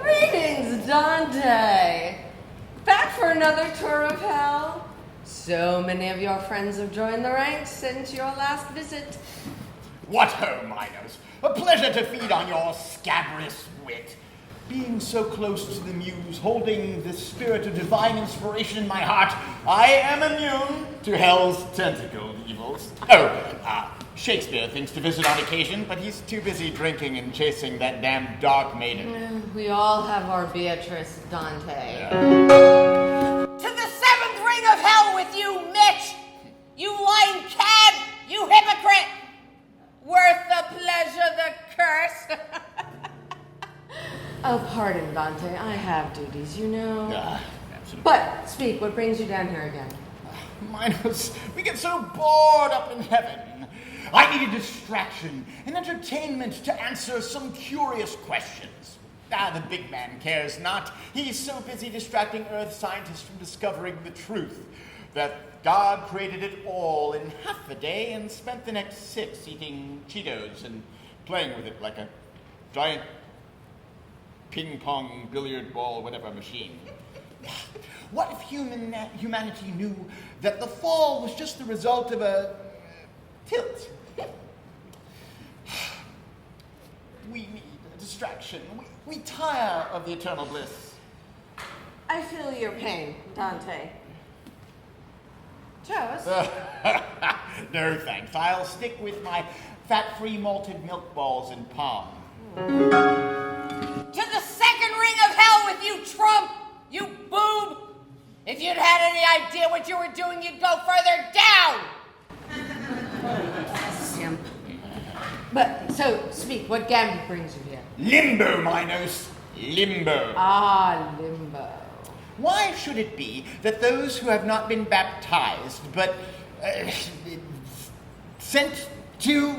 Greetings, Dante. Back for another tour of hell? So many of your friends have joined the ranks since your last visit. What ho, Minos. A pleasure to feed on your scabrous wit. Being so close to the muse, holding the spirit of divine inspiration in my heart, I am immune to hell's tentacled evils. Shakespeare thinks to visit on occasion, but he's too busy drinking and chasing that damn dark maiden. We all have our Beatrice, Dante. Yeah. To the seventh ring of hell with you, Mitch! You lying cad! You hypocrite! Worth the pleasure, the curse! Oh, pardon, Dante. I have duties, you know. Absolutely. But, speak, what brings you down here again? Minos, we get so bored up in heaven. I need a distraction, an entertainment to answer some curious questions. The big man cares not. He's so busy distracting Earth scientists from discovering the truth that God created it all in half a day and spent the next 6 eating Cheetos and playing with it like a giant ping-pong, billiard ball, whatever machine. What if humanity knew that the fall was just the result of a tilt? We need a distraction. We tire of the eternal bliss. I feel your pain, Dante. Toast? No thanks. I'll stick with my fat-free malted milk balls and palm. To the second ring of hell with you, Trump! You boob! If you'd had any idea what you were doing, you'd go further down! Simp. But, so, speak, what gambit brings you here? Limbo, Minos. Limbo. Ah, limbo. Why should it be that those who have not been baptized, but sent to,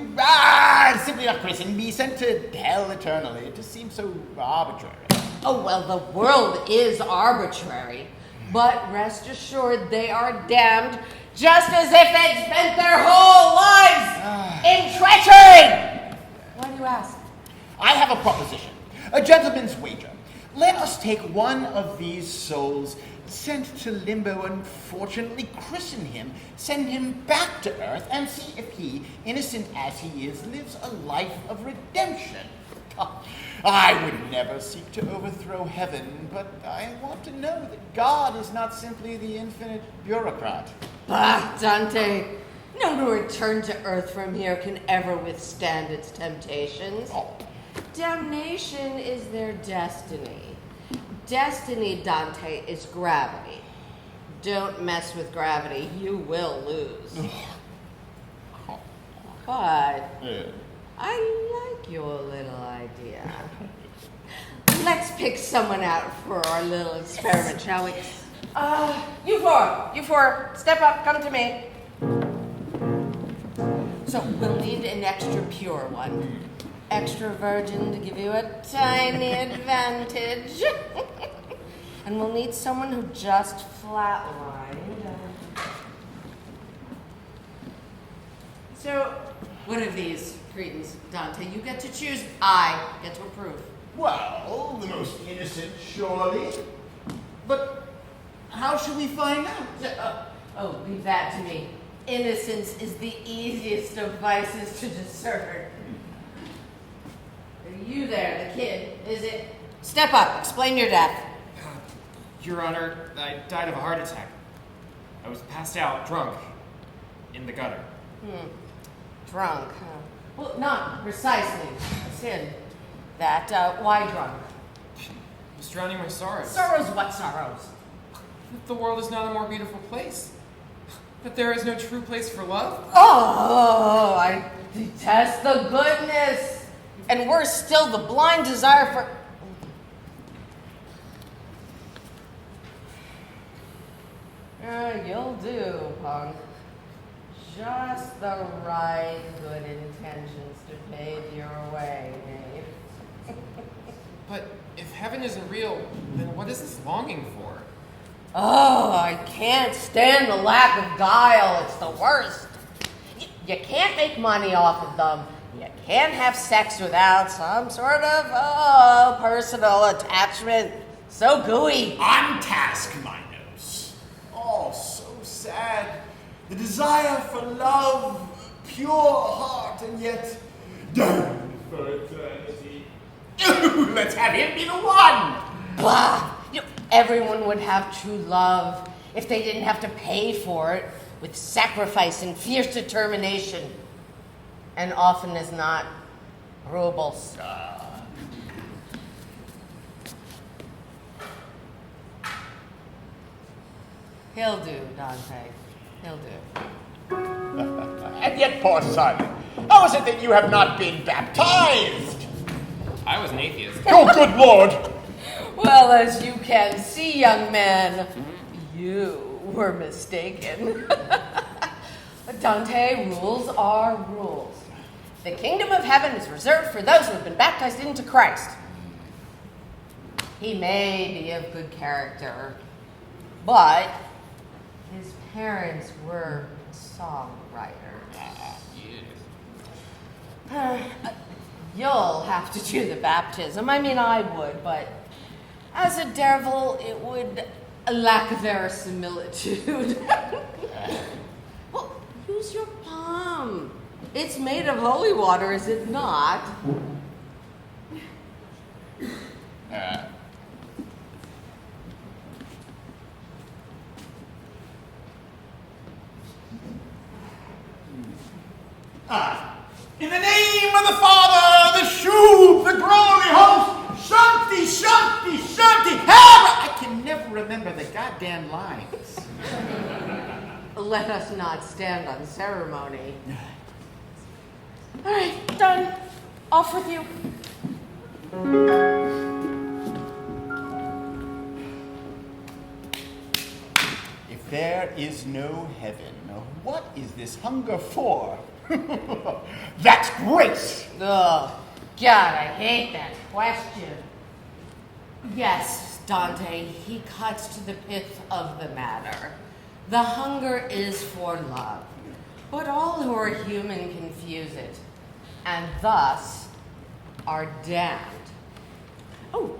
simply not christened, be sent to hell eternally? It just seems so arbitrary. Oh, well, the world is arbitrary. But rest assured, they are damned just as if they'd spent their whole lives in treachery! Why do you ask? I have a proposition. A gentleman's wager. Let us take one of these souls sent to limbo and fortunately christen him, send him back to Earth, and see if he, innocent as he is, lives a life of redemption. I would never seek to overthrow heaven, but I want to know that God is not simply the infinite bureaucrat. Bah, Dante. No one who returned to Earth from here can ever withstand its temptations. Damnation is their destiny. Destiny, Dante, is gravity. Don't mess with gravity. You will lose. But I like your little idea. Let's pick someone out for our little experiment, shall we? You four, step up, come to me. So we'll need an extra pure one. Extra virgin to give you a tiny advantage. And we'll need someone who just flatlined. So, what of these cretins, Dante? You get to choose, I get to approve. Well, the most innocent, surely. But how should we find out? Leave that to me. Innocence is the easiest of vices to discern. Are you there, the kid? Is it? Step up. Explain your death. Your Honor, I died of a heart attack. I was passed out, drunk. in the gutter. Drunk. Well, not precisely. Sin. That, why drunk? I was drowning my sorrows. Sorrows what sorrows? That the world is not a more beautiful place. That there is no true place for love. Oh, I detest the goodness. And worse still, the blind desire for... You'll do, punk. Just the right good intentions to pave your way, Nate. But if heaven isn't real, then what is this longing for? Oh, I can't stand the lack of guile. It's the worst. You can't make money off of them. You can't have sex without some sort of, personal attachment. So gooey. On task, Minos. Oh, so sad. The desire for love, pure heart, and yet done for eternity. Let's have him be the one. Blah. Everyone would have true love if they didn't have to pay for it with sacrifice and fierce determination. And often as not, rubles. He'll do, Dante. He'll do. And yet, poor son, how is it that you have not been baptized? I was an atheist. Oh, good Lord! Well, as you can see, young man, you were mistaken. Dante, rules are rules. The kingdom of heaven is reserved for those who have been baptized into Christ. He may be of good character, but his parents were songwriters. You'll have to do the baptism. I mean, I would, but as a devil, it would lack verisimilitude. Well, use your palm. It's made of holy water, is it not? In the name of the Father, the Shub, the Glory Host, Shanti, Shanti, Shanti, Hera! I can never remember the goddamn lines. Let us not stand on ceremony. All right, done. Off with you. If there is no heaven, what is this hunger for? That's grace! Oh, God, I hate that question. Yes, Dante, he cuts to the pith of the matter. The hunger is for love, but all who are human confuse it, and thus are damned. Oh,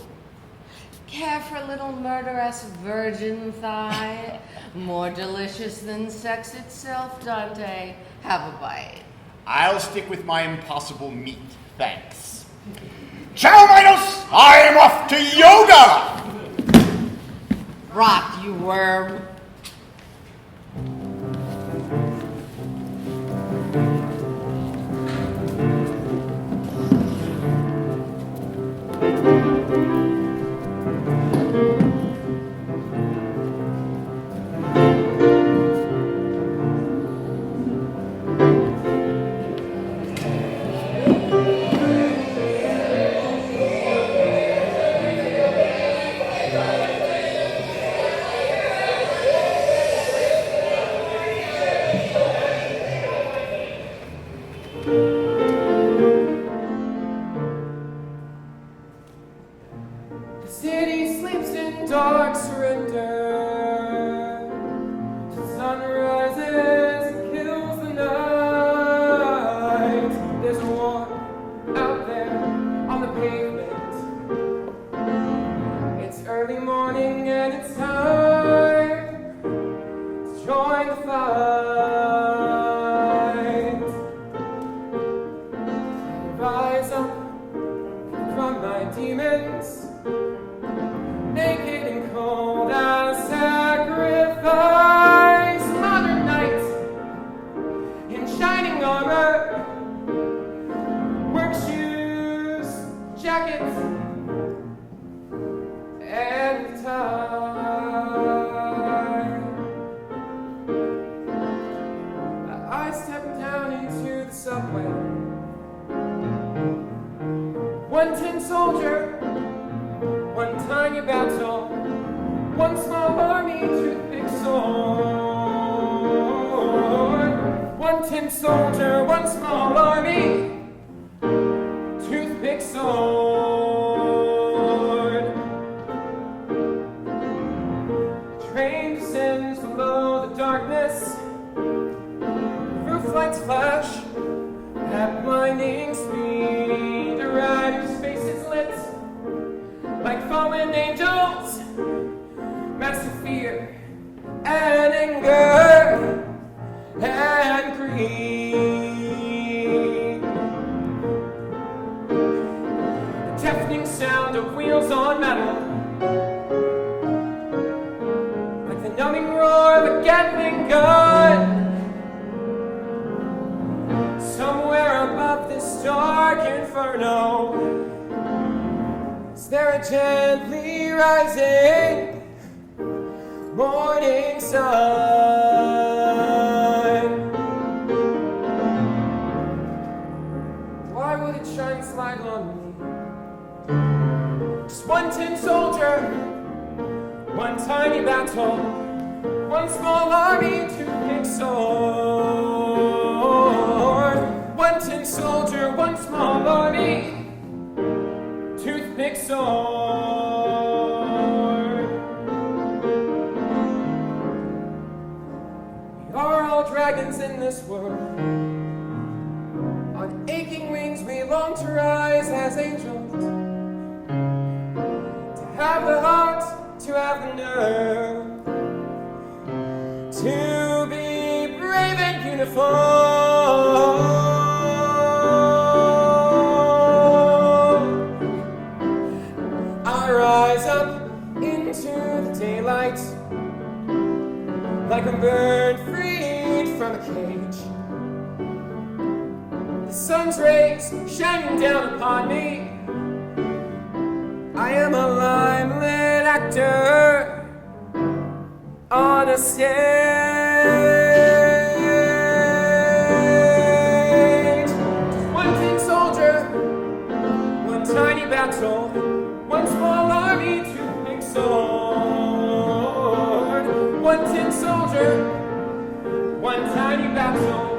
care for a little murderous virgin thigh? More delicious than sex itself, Dante. Have a bite. I'll stick with my impossible meat, thanks. Ciao, Minos! I am off to yoga! Rot, you worm. subway. One tin soldier, one tiny battle, one small army, toothpick sword. One tin soldier, one small army, toothpick sword. Train descends below the darkness. Roof lights flash at blinding speed. The rider's face is lit like fallen angels. Massive fear and anger and greed. The deafening sound of wheels on metal, like the numbing roar of a Gatling gun. Somewhere above this dark inferno, is there a gently rising morning sun? Why would it shine slide on me? Just one tin soldier, one tiny battle, one small army, toothpick sword. One tin soldier, one small army, toothpick sword. We are all dragons in this world. On aching wings we long to rise as angels. To have the heart, to have the nerve, to be brave and beautiful. Rise up into the daylight like a bird freed from a cage. The sun's rays shining down upon me. I am a limelight actor on a stage. One tin soldier, one tiny battle, one small army, toothpick sword. One tin soldier, one tiny battle,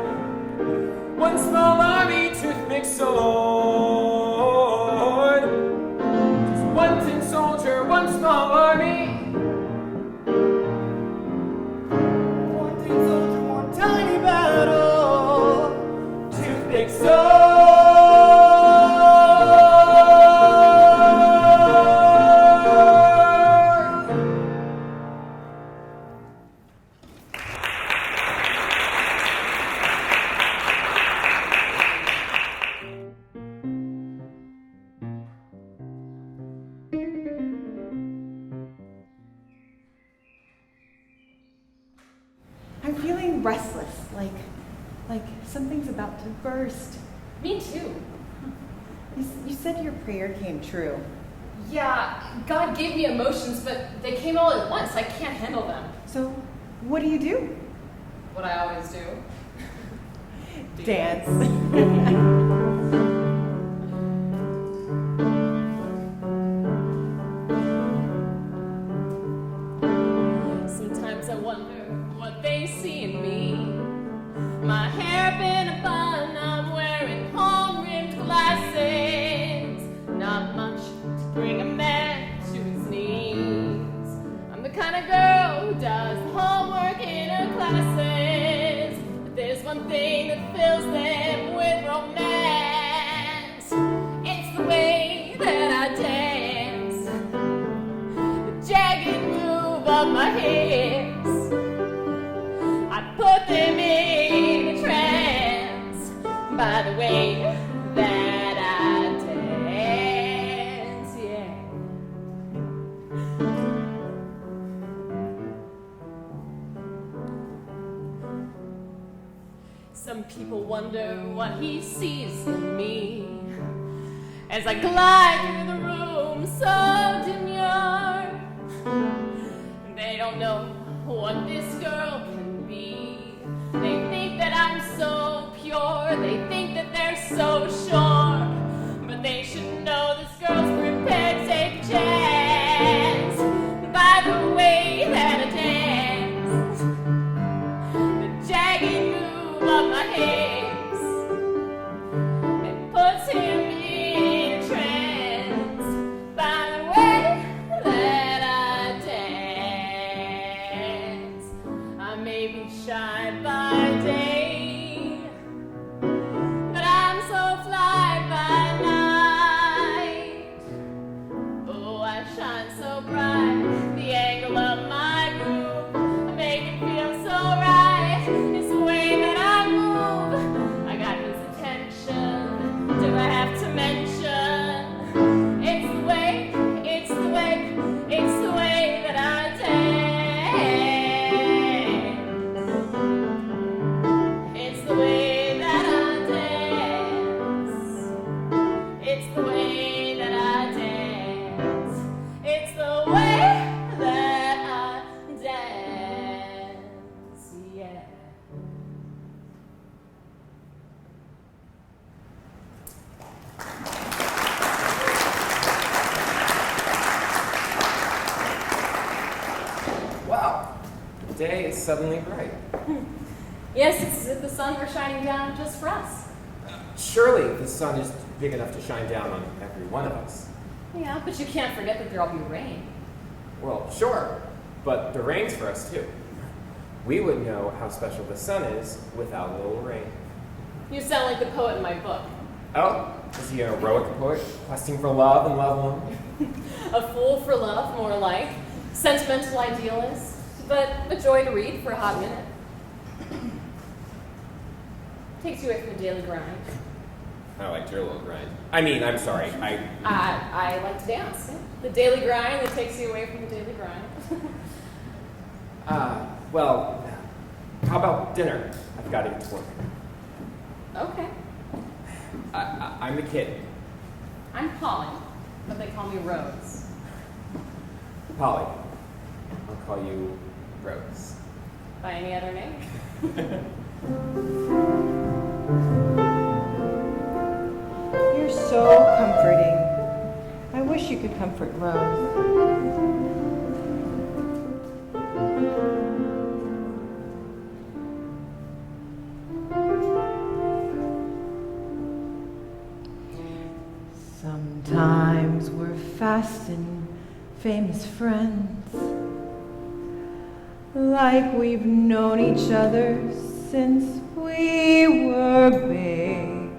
one small army, toothpick sword. Just one tin soldier, one small army. One tin soldier, one tiny battle, toothpick sword. I'm feeling restless, like something's about to burst. Me too. You said your prayer came true. Yeah, God gave me emotions, but they came all at once. I can't handle them. So, what do you do? What I always do. Dance. Sometimes I wonder what they see in me. My hair been a bun, I'm wearing horn-rimmed glasses. Not much to bring a man to his knees. I'm the kind of girl who does homework in her classes. But there's one thing that fills them with romance. It's the way that I dance, the jagged move of my hips. I put them in a trance by the way that I dance, yeah. Some people wonder what he sees in me as I glide through the room so demure. They don't know what this girl can be. They think that I'm so pure. They think fly by day, but I'm so fly by night. Oh, I shine so bright, the angle of my groove, I make it feel so right. It's the way that I move, I got his attention. Do I have to mention? It's the way, it's the way, it's the way that I dance. It's the way that I dance. It's the way that I dance. It's the way that I dance. Yeah. Wow, the day is suddenly bright. Yes, it's as if the sun were shining down just for us. Surely the sun is big enough to shine down on every one of us. Yeah, but you can't forget that there'll be rain. Well, sure, but the rain's for us too. We would know how special the sun is without a little rain. You sound like the poet in my book. Oh, is he an heroic poet, questing for love and love alone? A fool for love, more like. Sentimental idealist, but a joy to read for a hot minute. Takes you away from the daily grind. I liked your little grind. I mean, I'm sorry, I like to dance. Yeah. The daily grind that takes you away from the daily grind. Well, how about dinner? I've got to get to work. Okay. I'm the kid. I'm Polly, but they call me Rose. Polly. I'll call you Rose. By any other name? You're so comforting. I wish you could comfort Rose. Sometimes we're fast and famous friends, like we've known each other since we were babes.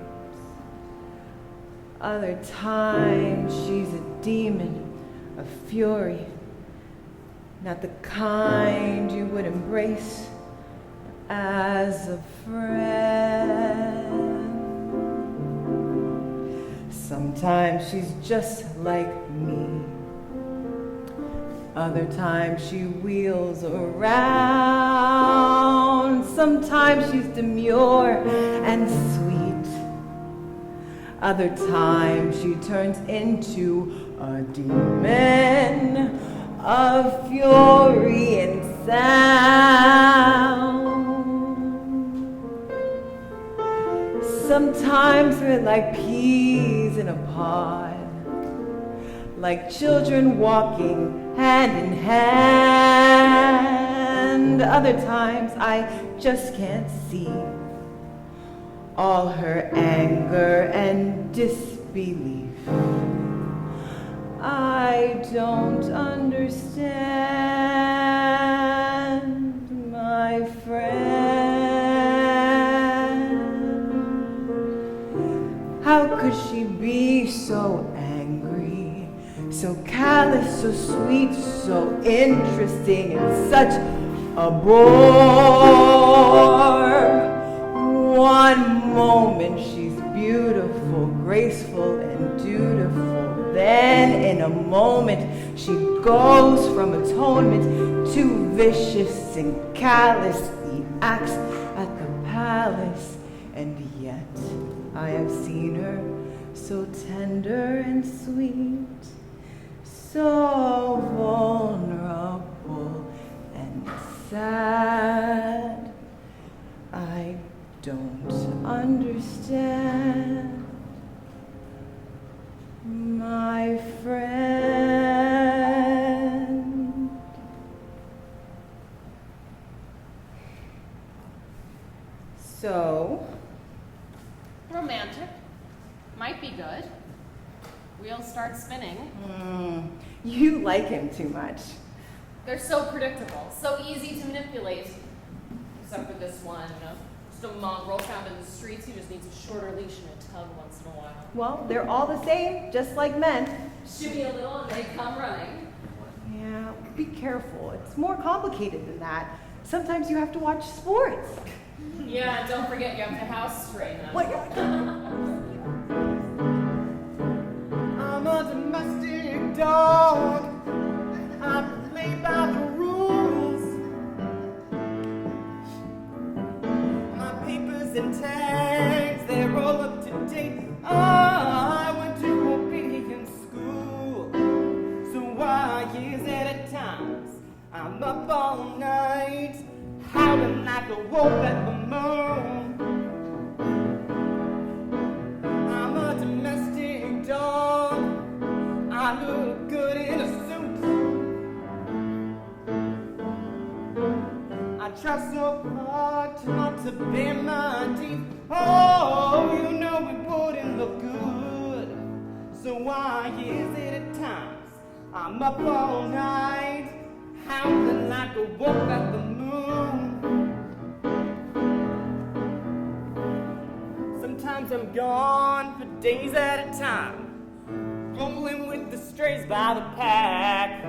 Other times she's a demon, a fury, not the kind you would embrace as a friend. Sometimes she's just like me. Other times she wheels around. Sometimes she's demure and sweet. Other times she turns into a demon of fury and sound. Sometimes we're like peas in a pod, like children walking hand in hand. Other times I just can't see all her anger and disbelief. I don't understand, my friend. How could she be so angry, so callous, so sweet, so interesting, and such a bore? One moment she's beautiful, graceful, and dutiful. Then in a moment she goes from atonement to vicious and callous. The acts at the palace, and yet I have seen her so tender and sweet, so vulnerable and sad. I don't understand, my friend. So, Romantic. Might be good. Wheels start spinning. You like him too much. They're so predictable, so easy to manipulate. Except for this one, just a mongrel found in the streets who just needs a shorter leash and a tug once in a while. Well, they're all the same, just like men. Shimmy a little and they come running. Yeah, be careful. It's more complicated than that. Sometimes you have to watch sports. Yeah, don't forget you have to house train them. What? I'm a domestic dog. I play by the rules. My papers and tags, they're all up to date. I went to obedience school. So why years at a time, I'm up all night, howling like a wolf at the moon. I'm a domestic dog. I look good in a suit. I try so hard to not to bare my teeth. Oh, you know it wouldn't look good. So why is it at times I'm up all night, howling like a wolf at the moon? Sometimes I'm gone for days at a time, rolling with the strays by the pack.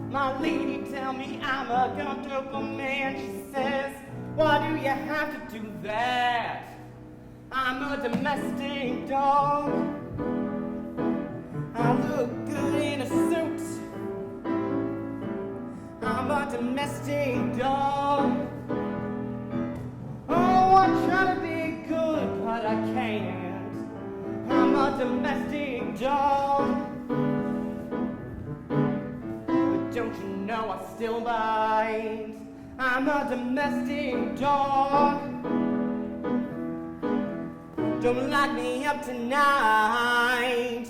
My lady tell me I'm a comfortable man. She says, why do you have to do that? I'm a domestic dog. I look good in a suit. I'm a domestic dog. Oh, I try to be good, but I can't. I'm a domestic dog. But don't you know I still bite? I'm a domestic dog. Don't lock me up tonight.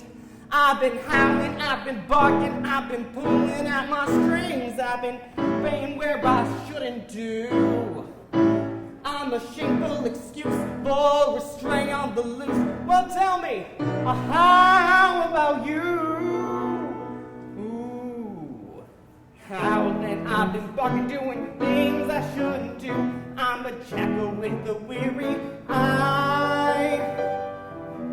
I've been howling, I've been barking, I've been pulling at my strings, I've been paying where I shouldn't do. I'm a shameful excuse for restraint on the loose. Well, tell me, how about you? Ooh, howling, I've been barking, doing things I shouldn't do. I'm a jackal with a weary eye.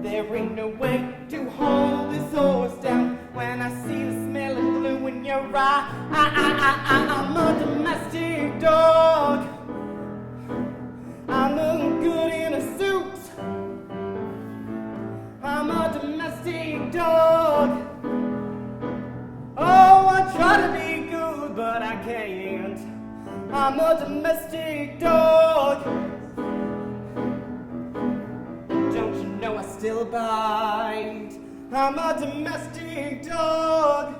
There ain't no way to hold this horse down when I see the smell of glue in your eye. I'm a domestic dog. I look good in a suit. I'm a domestic dog. Oh, I try to be good, but I can't. I'm a domestic dog. Don't you know I still bite? I'm a domestic dog.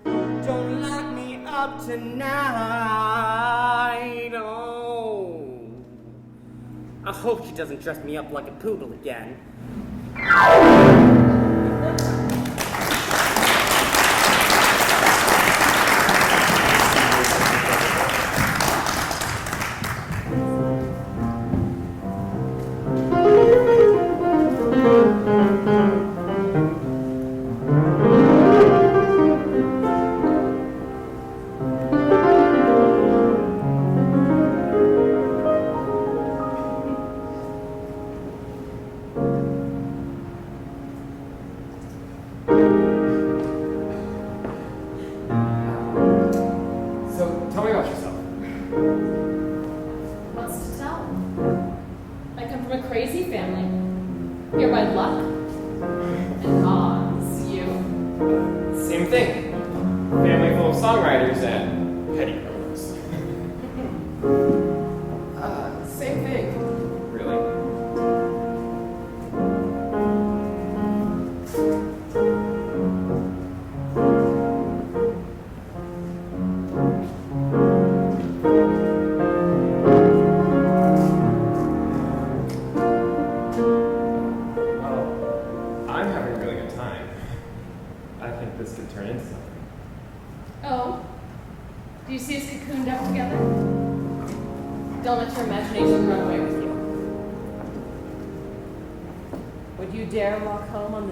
Don't lock me up tonight. Oh, I hope she doesn't dress me up like a poodle again.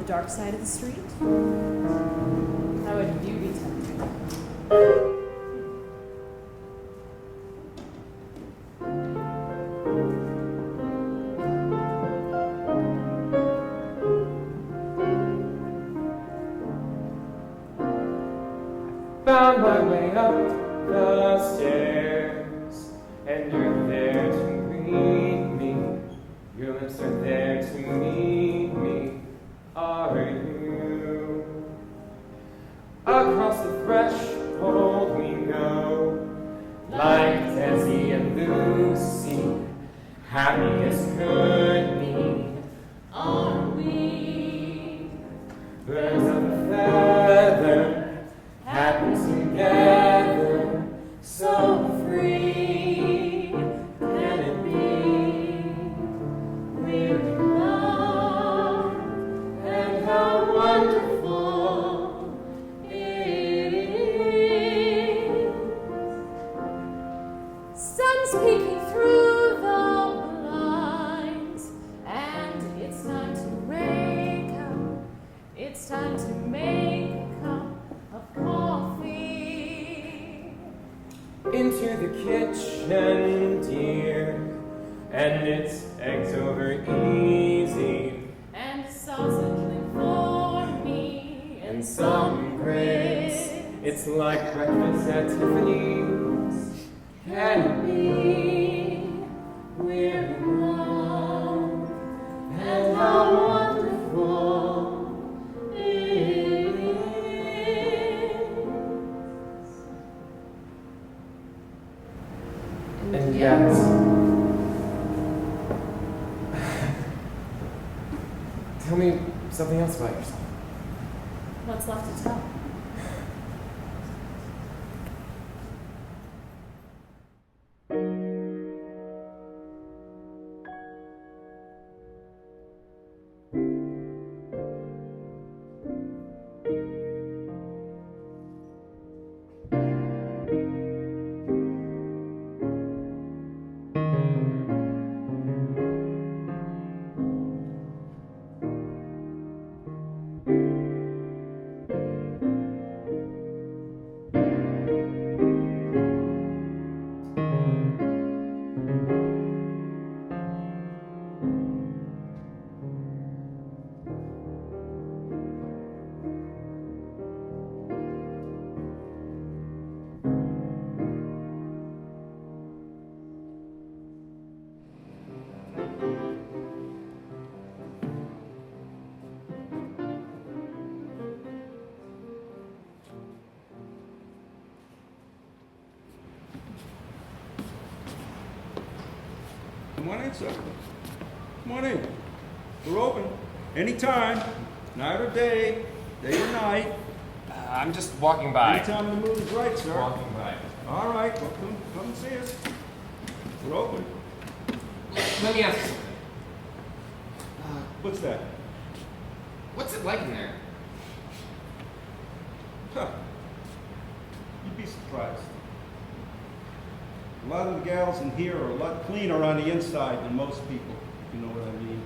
Dark side of the street? How would you be tempted? found my way up the stairs, and you're there to greet me. Your lips are there to meet me. Are you? Across the threshold we go, like Desi and Lucy, happy as could be. Are we? Birds of a feather, happy together, so free. Can it be? We're in love, and how wonderful it is. Sun's peeking through the blinds, and it's time to wake up. It's time to make a cup of coffee. Into the kitchen, dear, and it's eggs over easy, And a sausage for me, and some grits. It's like breakfast at Tiffany's. Can it be? We're in love, and how wonderful it is. And yet, tell me something else about yourself. What's left to tell? Come on in, sir. Come on in. We're open. Anytime. Night or day. Day or night. I'm just walking by. Anytime the mood is right, sir. Walking by. All right. Well, come and see us. We're open. Let me ask you something. What's that? What's it like in there? Huh. You'd be surprised. A lot of the gals in here are a lot cleaner on the inside than most people, if you know what I mean.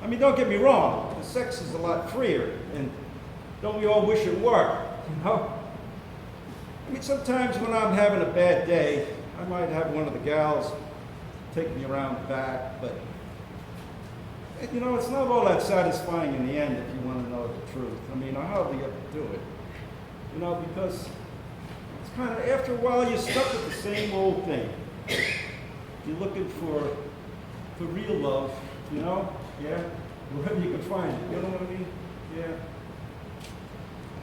I mean, don't get me wrong, the sex is a lot freer, and don't we all wish it were, you know? I mean, sometimes when I'm having a bad day, I might have one of the gals take me around the back, but, you know, it's not all that satisfying in the end if you want to know the truth. I mean, I hardly ever do it, you know, because kind of, after a while, you're stuck with the same old thing. You're looking for real love, you know? Yeah? Wherever you can find it, you know what I mean? Yeah.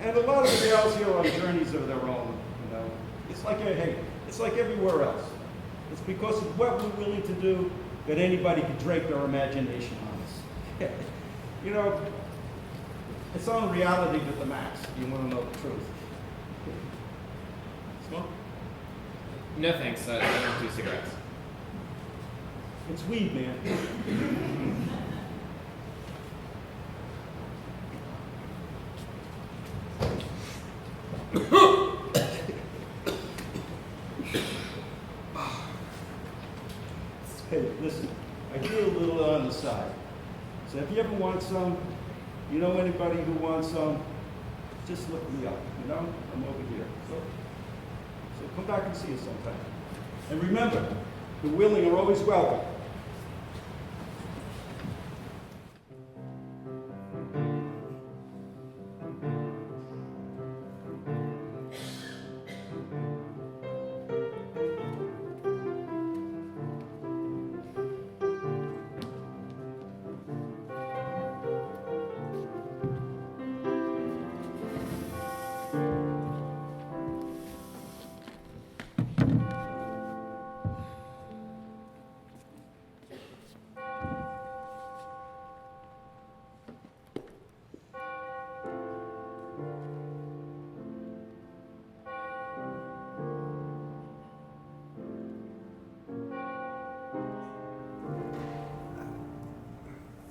And a lot of the gals here are on journeys of their own, you know? It's like, hey, it's like everywhere else. It's because of what we're willing to do that anybody can drape their imagination on us. You know, it's on reality with the max, if you want to know the truth. Smoke? No thanks, I don't do cigarettes. It's weed, man. Hey, listen, I do a little on the side. So if you ever want some, you know anybody who wants some, just look me up, you know? I'm over here. So come back and see us sometime. And remember, the willing are always welcome.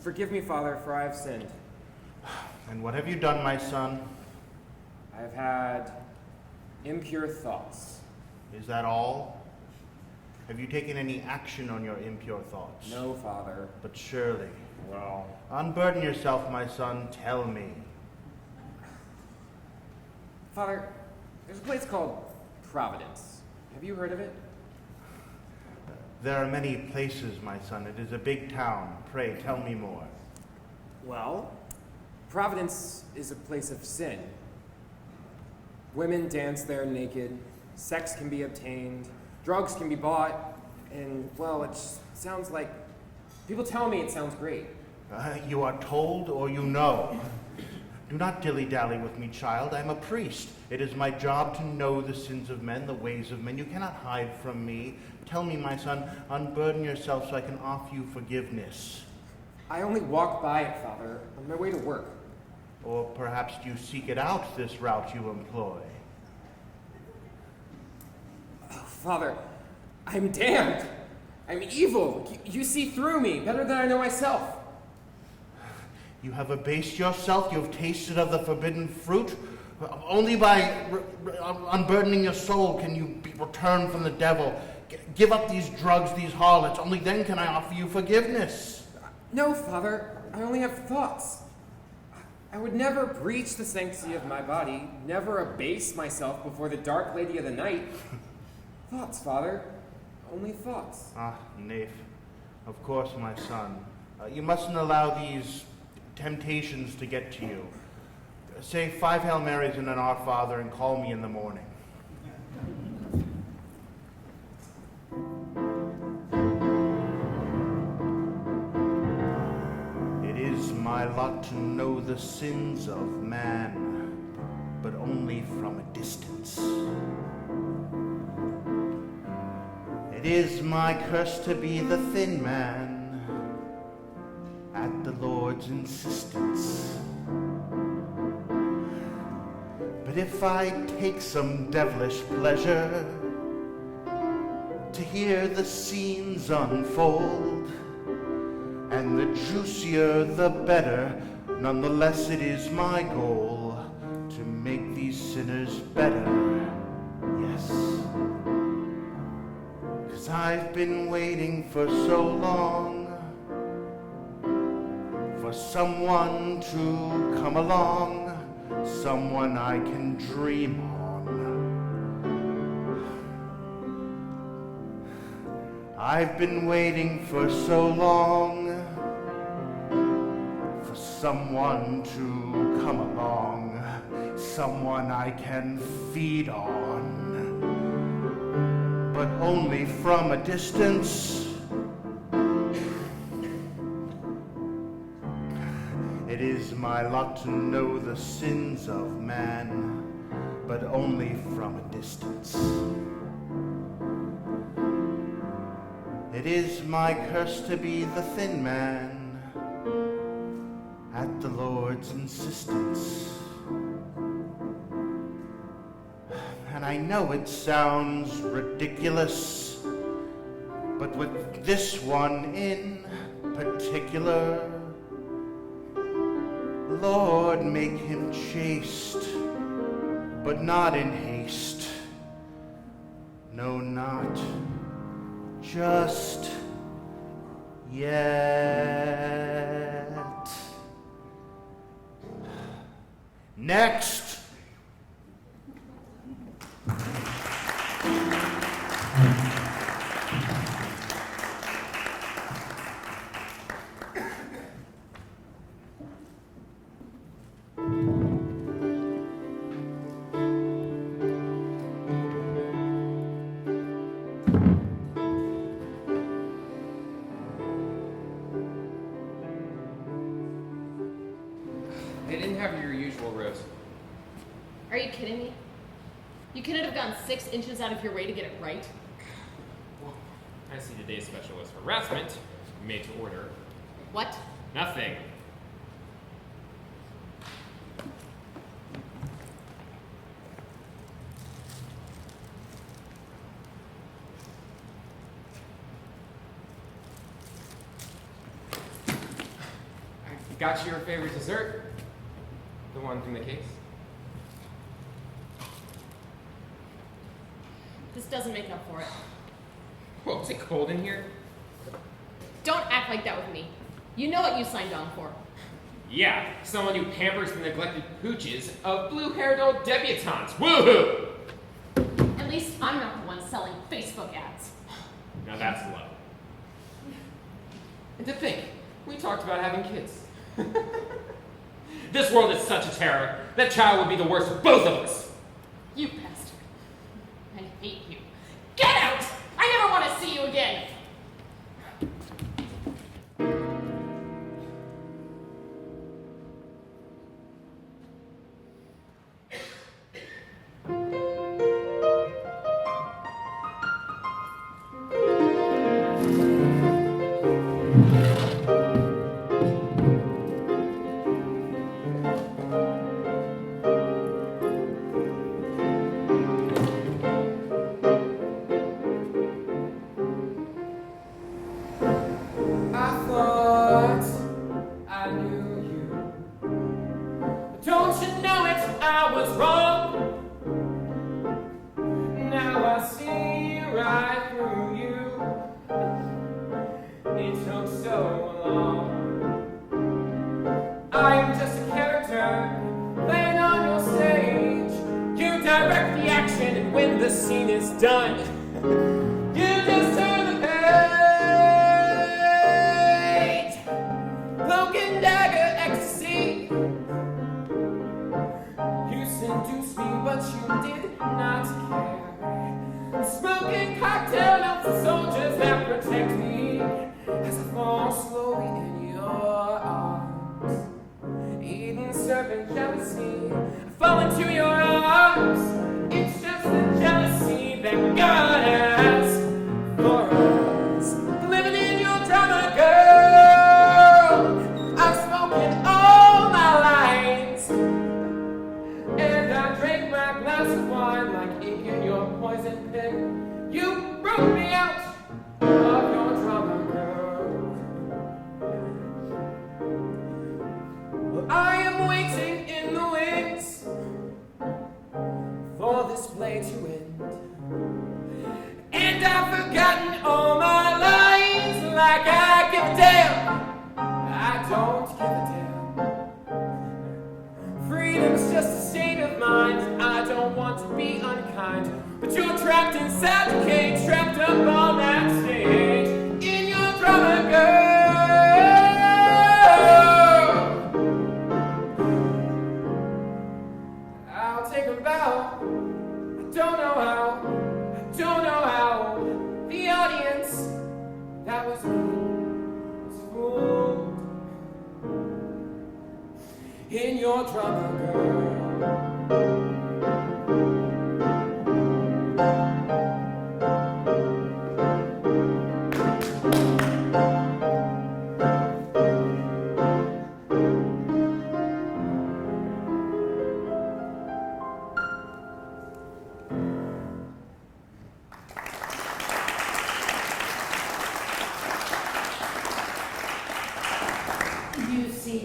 Forgive me, Father, for I have sinned. And what have you done, my son? I have had impure thoughts. Is that all? Have you taken any action on your impure thoughts? No, Father. But surely. Well, Unburden yourself, my son. Tell me. Father, there's a place called Providence. Have you heard of it? There are many places, my son. It is a big town. Pray, tell me more. Well, Providence is a place of sin. Women dance there naked, sex can be obtained, drugs can be bought, and, well, it just sounds like... People tell me it sounds great. You are told or you know. Do not dilly-dally with me, child. I am a priest. It is my job to know the sins of men, the ways of men. You cannot hide from me. Tell me, my son, unburden yourself so I can offer you forgiveness. I only walk by it, Father, on my way to work. Or perhaps you seek it out, this route you employ. Oh, Father, I'm damned. I'm evil. You see through me better than I know myself. You have abased yourself. You have tasted of the forbidden fruit. Only by unburdening your soul can you be returned from the devil. Give up these drugs, these harlots. Only then can I offer you forgiveness. No, Father. I only have thoughts. I would never breach the sanctity of my body, never abase myself before the dark lady of the night. Thoughts, Father. Only thoughts. Ah, Nafe. Of course, my son. You mustn't allow these temptations to get to you. Say 5 Hail Marys and an Our Father and call me in the morning. It is my lot to know the sins of man, but only from a distance. It is my curse to be the thin man at the Lord's insistence. But if I take some devilish pleasure to hear the scenes unfold, and the juicier the better, nonetheless it is my goal to make these sinners better, yes. 'Cause I've been waiting for so long for someone to come along, someone I can dream on. I've been waiting for so long for someone to come along, someone I can feed on, but only from a distance. It is my lot to know the sins of man, but only from a distance. It is my curse to be the thin man at the Lord's insistence. And I know it sounds ridiculous, but with this one in particular, Lord, make him chaste, but not in haste. No, not just yet. Next. They didn't have your usual roast. Are you kidding me? You couldn't have gone 6 inches out of your way to get it right? Well, I see today's special was harassment, made to order. What? Nothing. got you your favorite dessert. The one from the case. This doesn't make up for it. Whoa, is it cold in here? Don't act like that with me. You know what you signed on for. Yeah, someone who pampers the neglected pooches of blue-haired old debutantes. Woohoo! At least I'm not the one selling Facebook ads. Now that's low. And to think, we talked about having kids. This world is such a terror. That child would be the worst of both of us. You bastard. I hate you. Get out! I never want to see you again!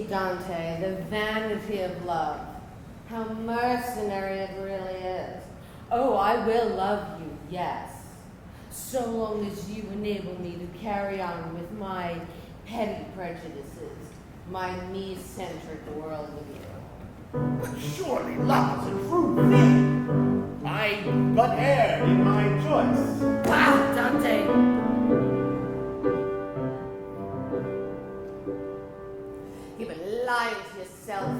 Dante, the vanity of love. How mercenary it really is. Oh, I will love you, yes. So long as you enable me to carry on with my petty prejudices, my me-centric worldview. But surely love is a true thing. I but erred in my choice. Wow, Dante! You've been lying to yourself.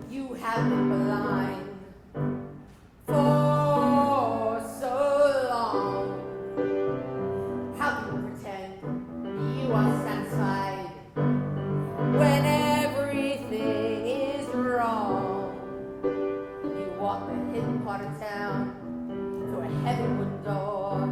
You have been blind for so long. How can you pretend you are satisfied when everything is wrong? You walk the hidden part of town through a heavenwood door.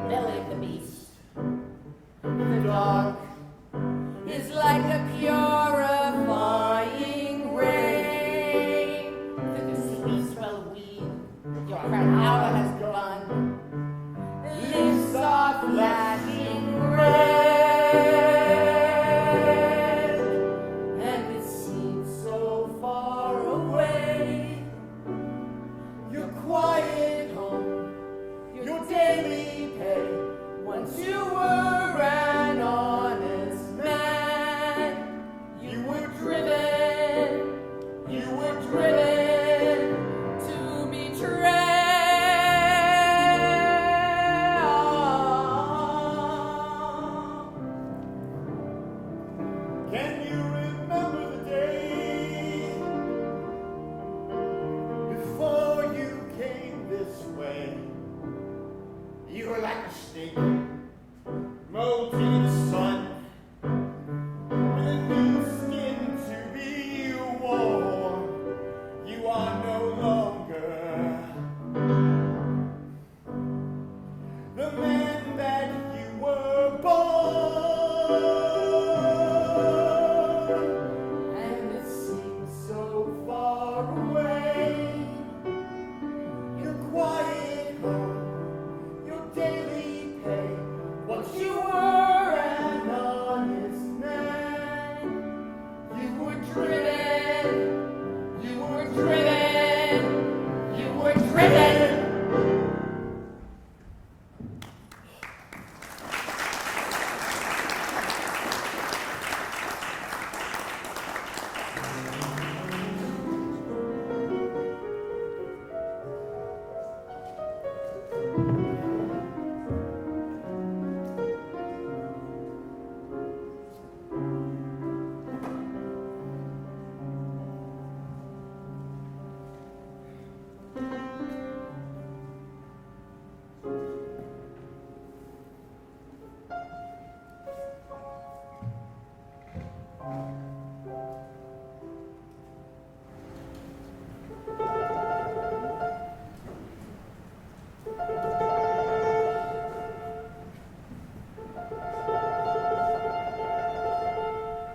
belly of the beast. The dark is like a purifying rain. The sweet swell weed your proud hour has gone. Lifts off flashing red, and it seems so far away. Your quiet home, your daily pay. Once you were an honest man, you were driven to betray. Can you remember the day before you came this way? You were like a snake, molted in the sun, with a new skin to be worn. You are no longer the man that you were born. And it seems so far away. Your quiet home, your daily pay. Once you were an honest man, you were driven, You were driven. You were driven.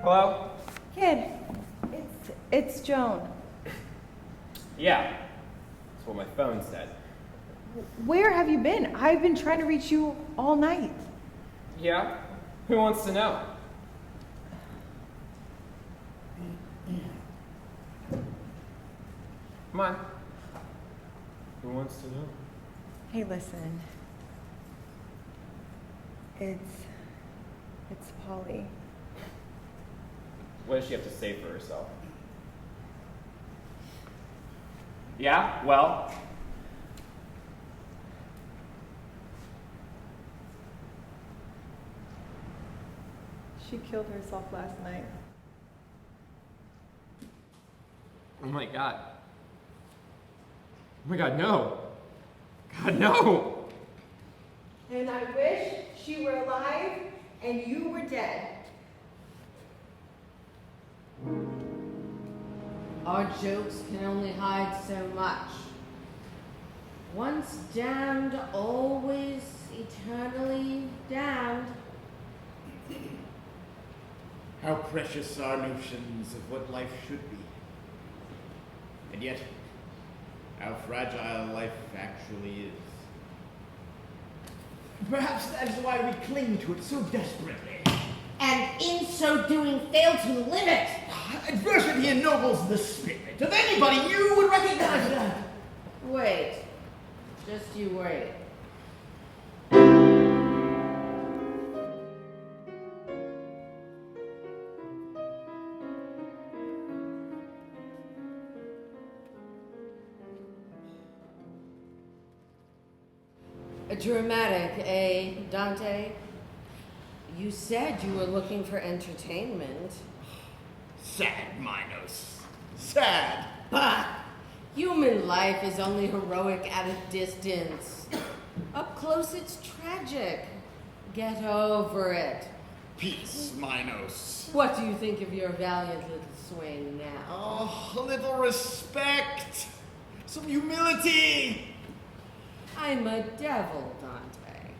Hello? Kid, it's Joan. Yeah. That's what my phone said. Where have you been? I've been trying to reach you all night. Yeah? Who wants to know? Come on. Who wants to know? Hey, listen. It's Polly. What does she have to say for herself? Yeah? Well? She killed herself last night. Oh my god. Oh my god, no. God, no. And I wish she were alive and you were dead. Our jokes can only hide so much. Once damned, always eternally damned. How precious are notions of what life should be. And yet, how fragile life actually is. Perhaps that's why we cling to it so desperately. And in so doing, fail to live it. Adversity ennobles the spirit of anybody you would recognize that. Wait. Just you wait. Dramatic, eh, Dante? You said you were looking for entertainment. Sad, Minos. Sad. Bah! Human life is only heroic at a distance. Up close, it's tragic. Get over it. Peace, Minos. What do you think of your valiant little swain now? Oh, a little respect. Some humility. I'm a devil, Dante.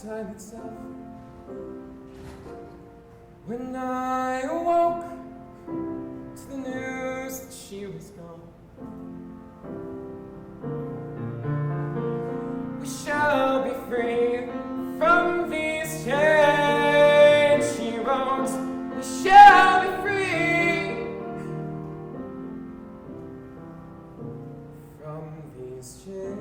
Time itself. When I awoke to the news that she was gone, we shall be free from these chains, she wrote. We shall be free from these chains.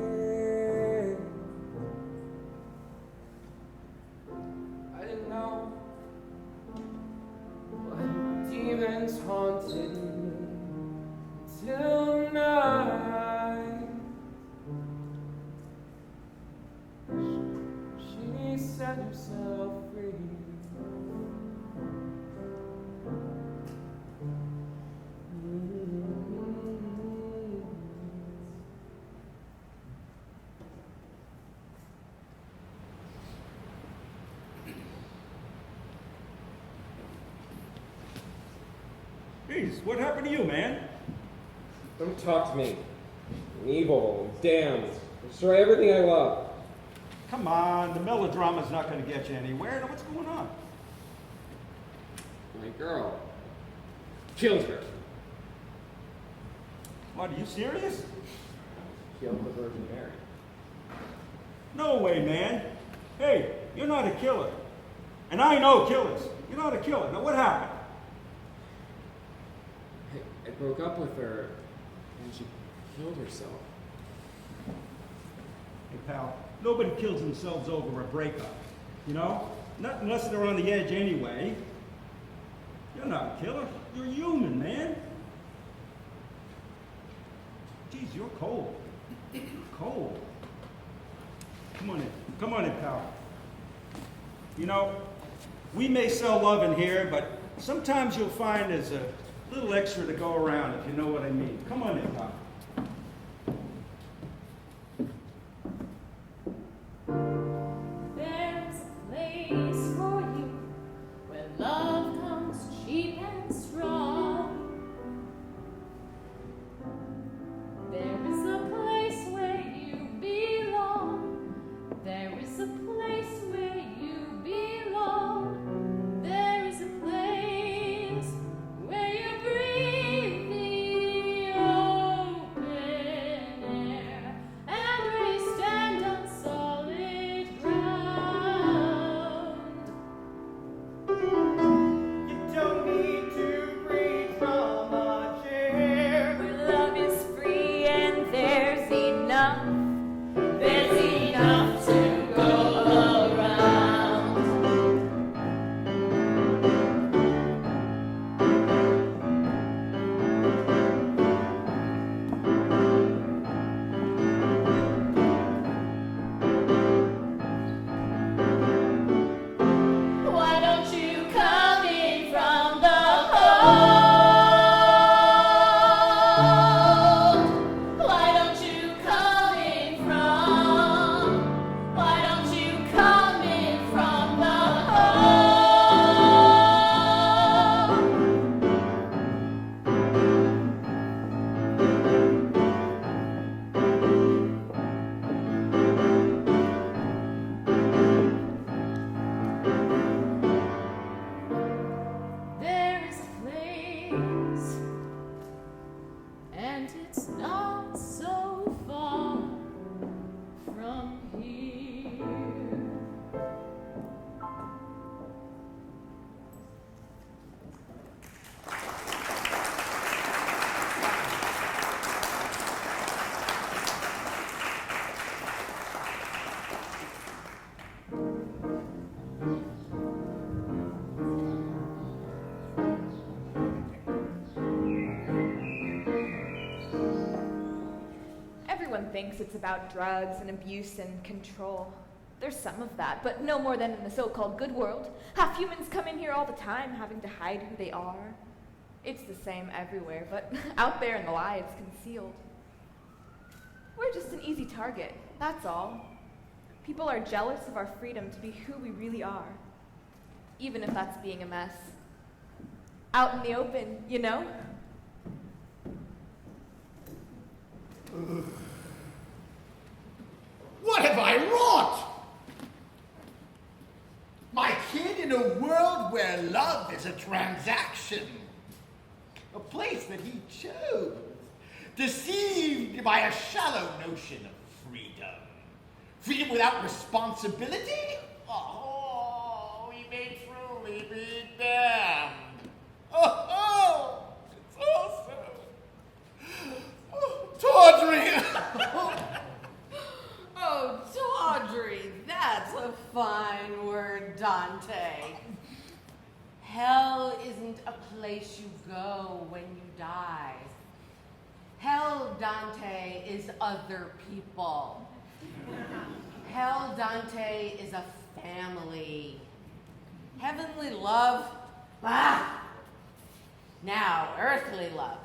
Demons haunted me till night. She set herself free. Jeez, what happened to you, man? Don't talk to me. I'm evil, damned. Destroy everything I love. Come on, the melodrama's not going to get you anywhere. Now, what's going on? My girl. Killed her. What, are you serious? Killed the Virgin Mary. No way, man. Hey, you're not a killer. And I know killers. You're not a killer. Now, what happened? I broke up with her, and she killed herself. Hey, pal, nobody kills themselves over a breakup. You know? Not unless they're on the edge anyway. You're not a killer. You're human, man. Geez, you're cold. You're cold. Come on in. Come on in, pal. You know, we may sell love in here, but sometimes you'll find there's a little extra to go around, if you know what I mean. Come on in, pal. There's a place for you where love comes cheap and strong. There is a place where you belong. There is thinks it's about drugs and abuse and control. There's some of that, but no more than in the so-called good world. Half humans come in here all the time having to hide who they are. It's the same everywhere, but out there in the lie it's concealed. We're just an easy target, that's all. People are jealous of our freedom to be who we really are, even if that's being a mess. Out in the open, you know? What have I wrought? My kid in a world where love is a transaction. A place that he chose. Deceived by a shallow notion of freedom. Freedom without responsibility? Oh, he may truly be damned. Oh, it's awesome. Oh, Tawdry. Oh, tawdry, that's a fine word, Dante. Hell isn't a place you go when you die. Hell, Dante, is other people. Hell, Dante, is a family. Heavenly love, bah! Now, earthly love,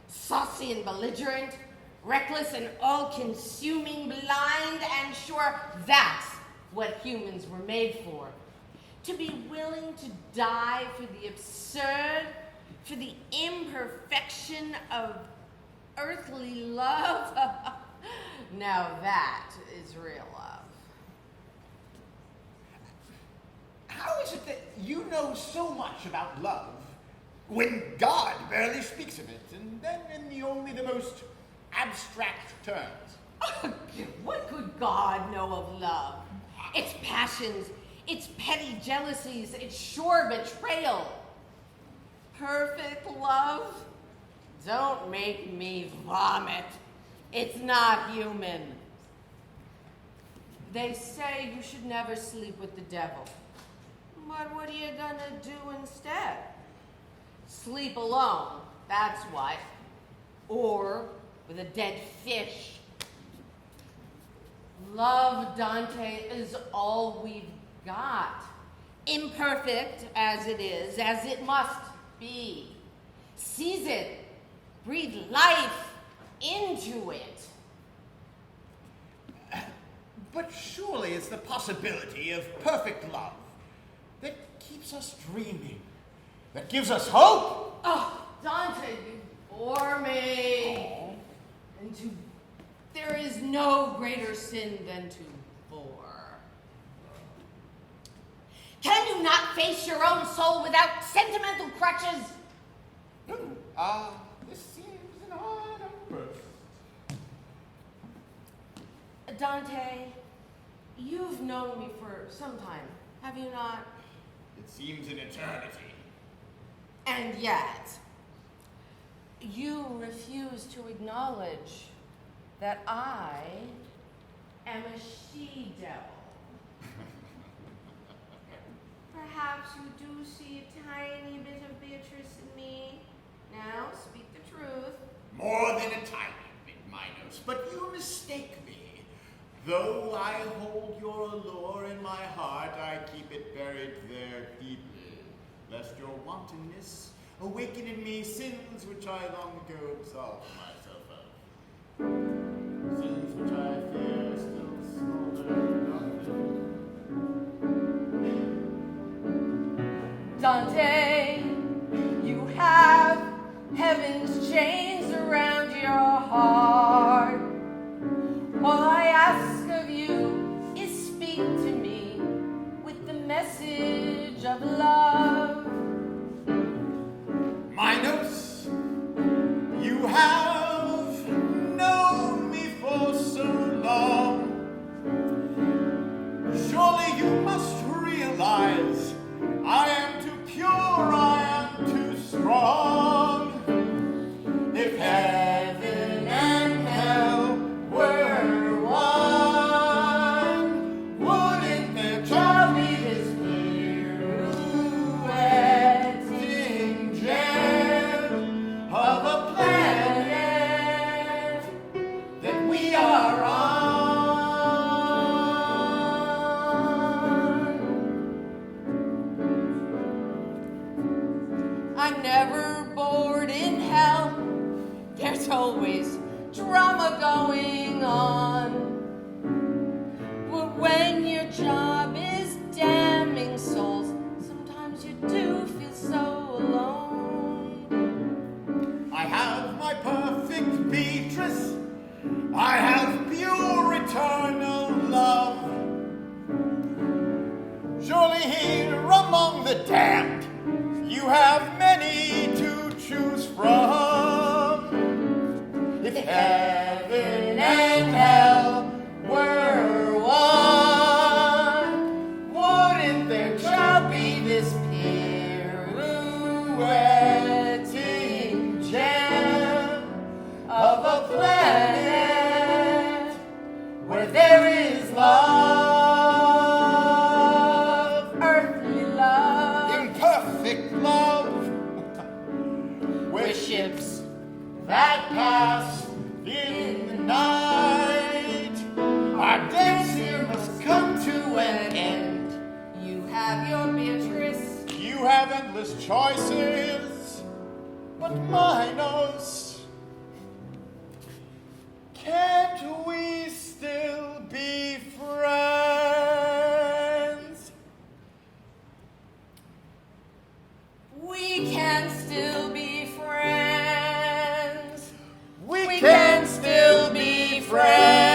saucy and belligerent, reckless and all-consuming, blind and sure, that's what humans were made for. To be willing to die for the absurd, for the imperfection of earthly love. Now that is real love. How is it that you know so much about love when God barely speaks of it, and then in only the most abstract terms? What could God know of love? Its passions, its petty jealousies, its sure betrayal. Perfect love? Don't make me vomit. It's not human. They say you should never sleep with the devil. But what are you gonna do instead? Sleep alone, that's what. Or with a dead fish. Love, Dante, is all we've got. Imperfect as it is, as it must be. Seize it. Breathe life into it. But surely it's the possibility of perfect love that keeps us dreaming, that gives us hope. Oh, Dante, you bore me. And there is no greater sin than to bore. Can you not face your own soul without sentimental crutches? This seems an odd outburst. Dante, you've known me for some time, have you not? It seems an eternity. And yet, you refuse to acknowledge that I am a she-devil. Perhaps you do see a tiny bit of Beatrice in me. Now, speak the truth. More than a tiny bit, Minos, but you mistake me. Though I hold your allure in my heart, I keep it buried there deeply, lest your wantonness awaken in me sins which I long ago absolved myself of. Sins which I fear still smolder within. Dante, you have heaven's chains around your heart. All I ask of you is speak to me with the message of love. Minos, you have known me for so long. Surely you must realize I am too pure, I am too strong. If the damned. You have many to choose from. If heaven and hell were one, wouldn't their child be this pirouetting gem of a planet where there is love, earthly love, imperfect love, where ships that pass in the night, our days here must come to an end. You have your Beatrice. You have endless choices, but Minos, can't we still be friends? We can still be friends. We can still be friends.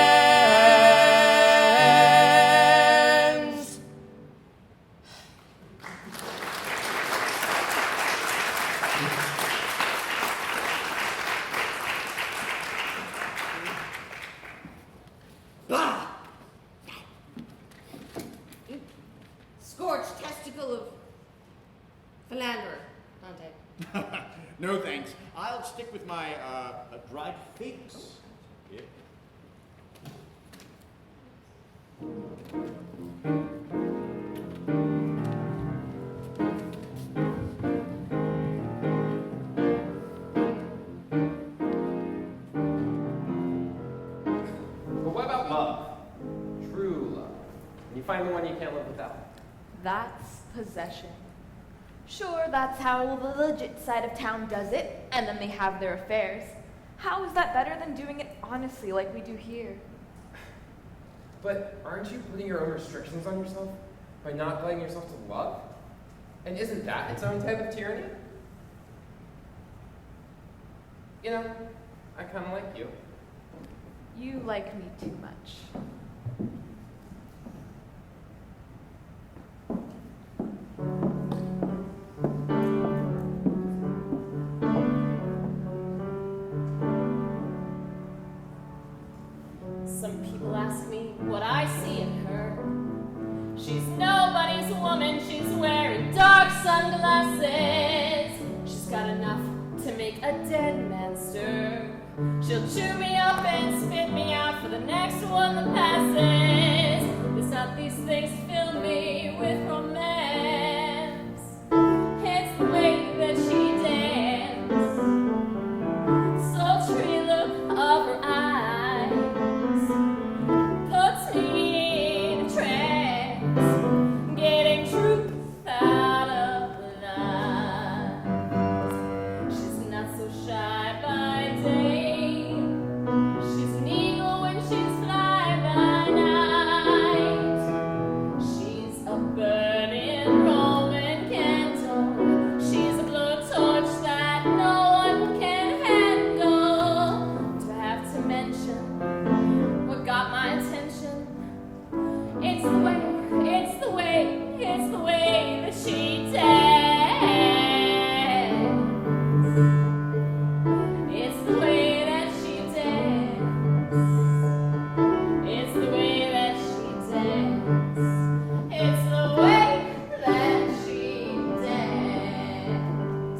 Bah! Scorched testicle of philanderer, Dante. No thanks. I'll stick with my dried figs. Yeah. But what about love? True love. When you find the one you can't live without. That's possession. Sure, that's how the legit side of town does it, and then they have their affairs. How is that better than doing it honestly like we do here? But aren't you putting your own restrictions on yourself by not letting yourself to love? And isn't that its own type of tyranny? You know, I kind of like you. You like me too much. Some people ask me what I see in her. She's nobody's woman, she's wearing dark sunglasses. She's got enough to make a dead man stir. She'll chew me up and spit me out for the next one that passes. It's not these things fill me with romance. It's the way that she dances, sultry look of her eyes puts me in a trance, getting truth out of lies. She's not so shy by day, she's an eagle when she's fly by night. She's a burning Roman candle, she's a blowtorch that no one can handle. Do I have to mention what got my attention? It's the way, it's the way, it's the way that she dances. It's the way that she dances. It's the way that she dances. It's the way that she dances.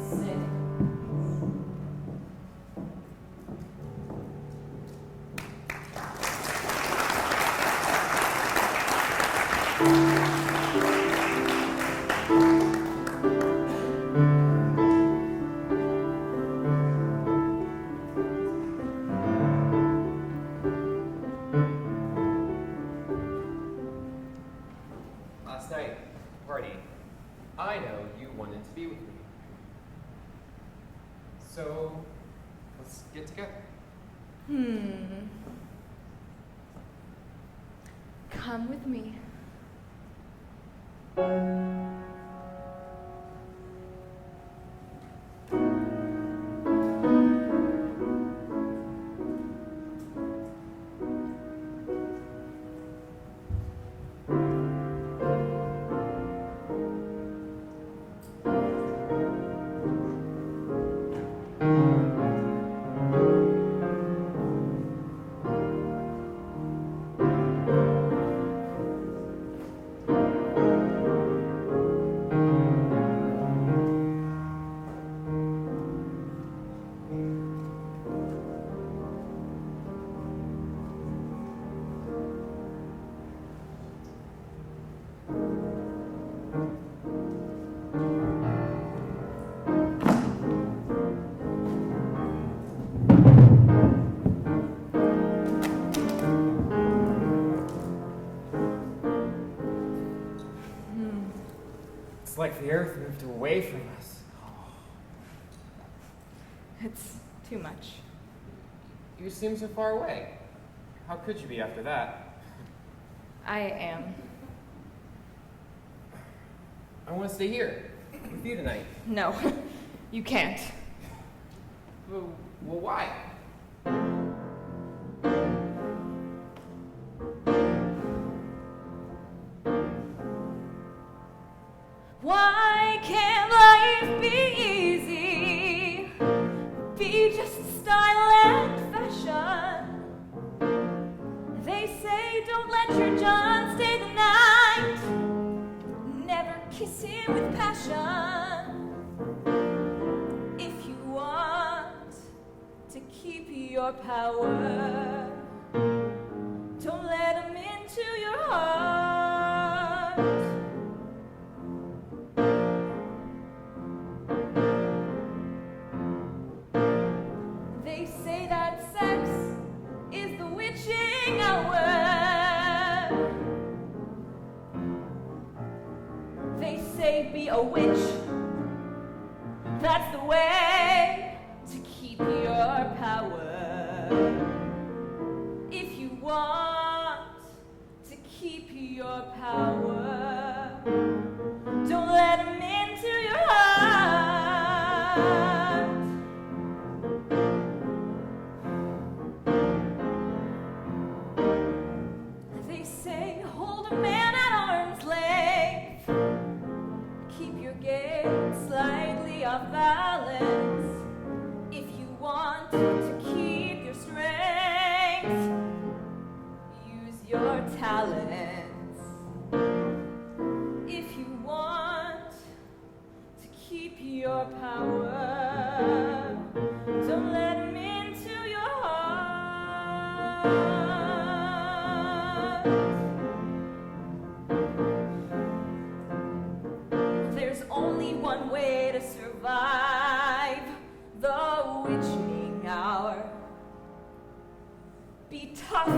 Last night, party, I know you wanted to be with me. So, let's get together. Come with me. like the earth moved away from us. It's too much. You seem so far away. How could you be after that? I am. I want to stay here with you tonight. No, you can't. Well, why? Why can't life be easy? Be just style and fashion. They say don't let your John stay the night. Never kiss him with passion. If you want to keep your power, don't let him into your heart. They say that sex is the witching hour. They say be a witch. That's the way to keep your power. If you want to keep your power, don't let him into your heart. They say hold a man at arm's length. Keep your gaze slightly off balance. If you want to keep your strength, use your talents. If you want to keep your power, don't let him into your heart. There's only one way to survive the witching hour. Be tough.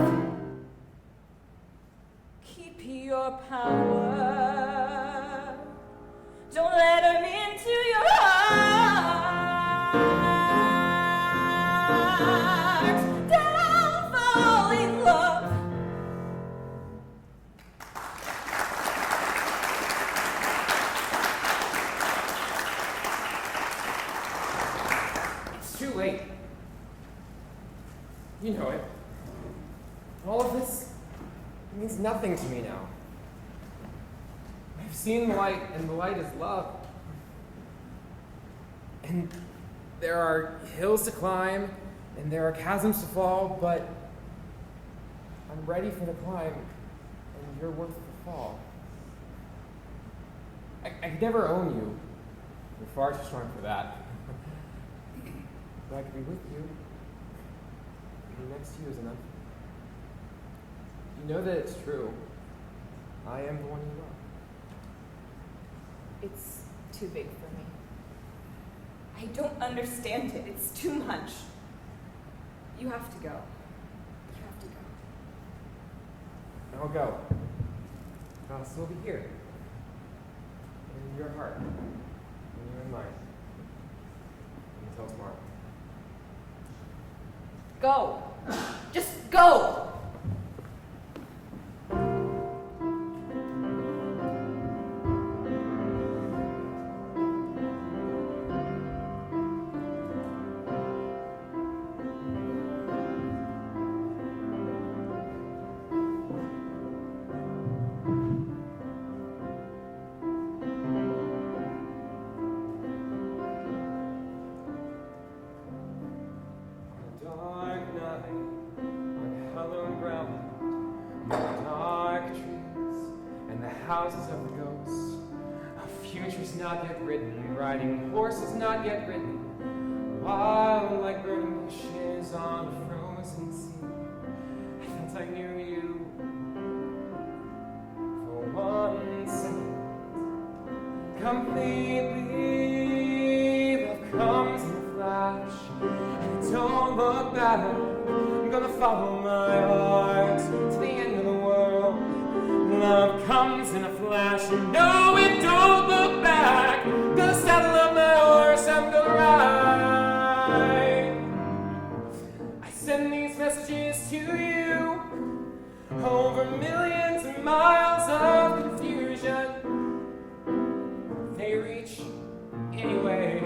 Keep your power. Don't let him into your heart. Don't fall in love. It's too late. You know it. All of this means nothing to me now. I've seen the light, and the light is love. And there are hills to climb, and there are chasms to fall, but I'm ready for the climb, and you're worth the fall. I could never own you. You're far too strong for that. But I could be with you. Being next to you is enough. You know that it's true. I am the one you love. It's too big for me. I don't understand it. It's too much. You have to go. You have to go. I'll go. I'll still be here. In your heart. And you're in mine. Until tomorrow. Go. Just go. Houses of the ghosts, a future's not yet written, riding horses not yet written, wild like burning bushes on a frozen sea. I felt I knew you for 1 second, completely. Love comes in a flash, don't look back. I'm gonna follow my heart to the end of the world. Love comes in a flash, and no, it don't look back. over millions of miles of confusion. They reach anyway.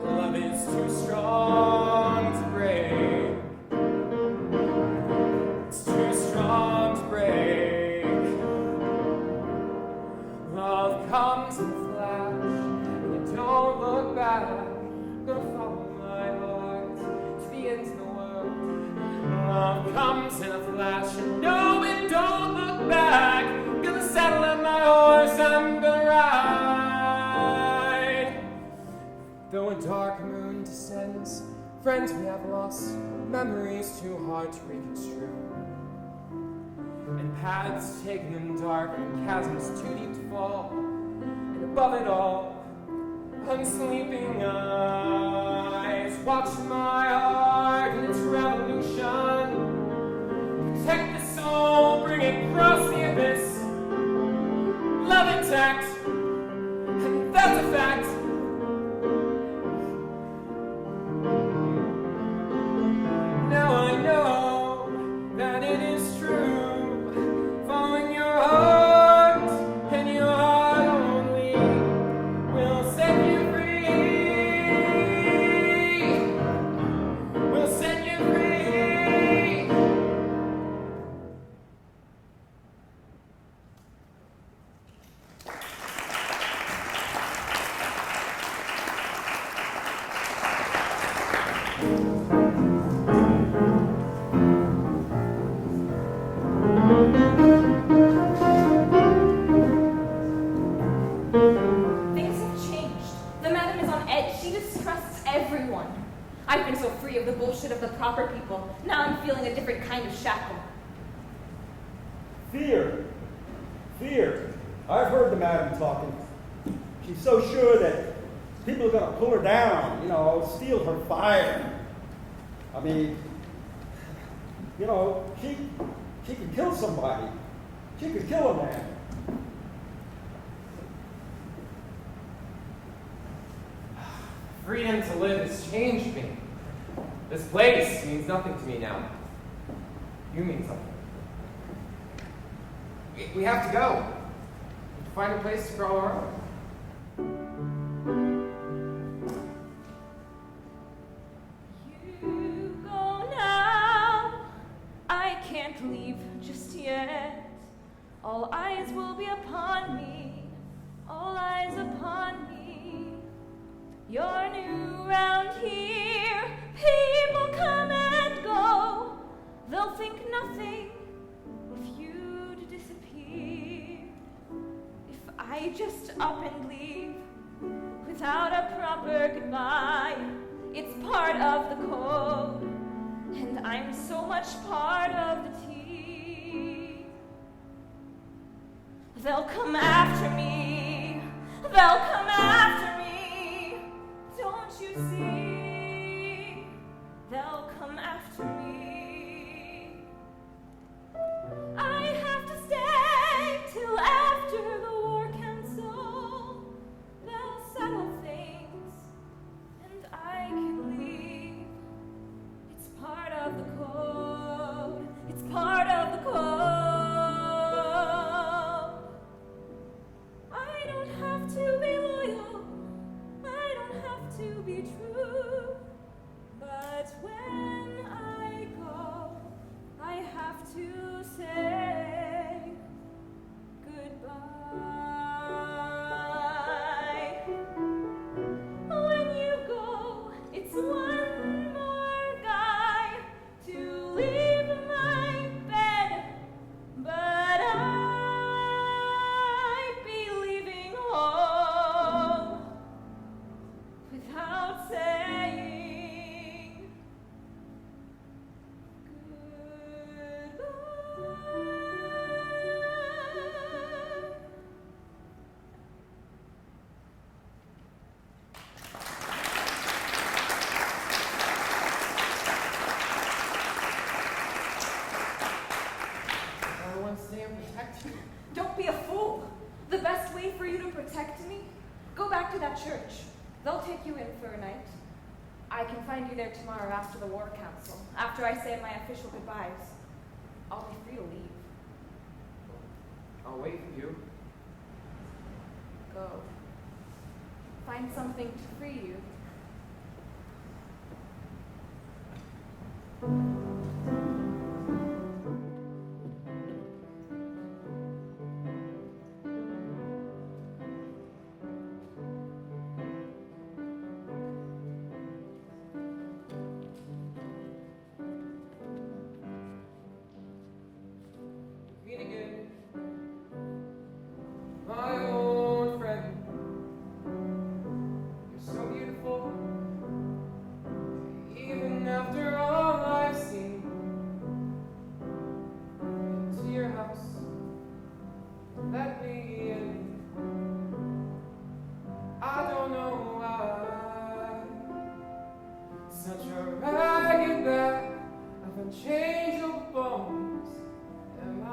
Love is too strong to break. It's too strong to break. Love comes in a flash, and you don't look back. Gonna follow my heart to the ends of the world. Love comes in a flash, and no, it don't look back. Gonna saddle up my horse, I'm gonna ride. Though a dark moon descends, friends we have lost, memories too hard to reconstrue. And paths taken in dark, and chasms too deep to fall. And above it all, unsleeping eyes watch my heart in its revolution. Protect the soul, bring it across the abyss. Love intact, and that's a fact. Now I know that it is true. Following your heart and your heart only will set you free. Will set you free. Things have changed. The madam is on edge. She distrusts everyone. I've been so free of the bullshit of the proper people. Now I'm feeling a different kind of shackle. Fear. Fear. I've heard the madam talking. She's so sure that people are going to pull her down, steal her fire. I mean, she could kill somebody. She could kill a man. Freedom to live has changed me. This place means nothing to me now. You mean something. We have to go. Find a place to grow our own. You go now. I can't leave just yet. All eyes will be upon me. All eyes upon me. You're new round here. People come and go. They'll think nothing if you'd disappear. If I just up and leave without a proper goodbye, it's part of the code, and I'm so much part of the team. They'll come after me. They'll come after me. Don't you see? They'll come after me. I have to stay till after the war council. They'll settle things, and I can leave. It's part of the code. It's part of the code. I don't have to be loyal. I don't have to be true. But when I go, I have to say goodbye. When you go, it's one more guy to leave my bed, but I'd be leaving home without saying I want to stay and protect you. Don't be a fool. The best way for you to protect me? Go back to that church. They'll take you in for a night. I can find you there tomorrow after the war council, after I say my official goodbyes. I'll be free to leave. I'll wait for you. Go. Find something to free you. Meet again, my old friend. You're so beautiful, even after all I've seen. Into your house, let me in. I don't know why, such a ragged bag of unchangeable bones am I.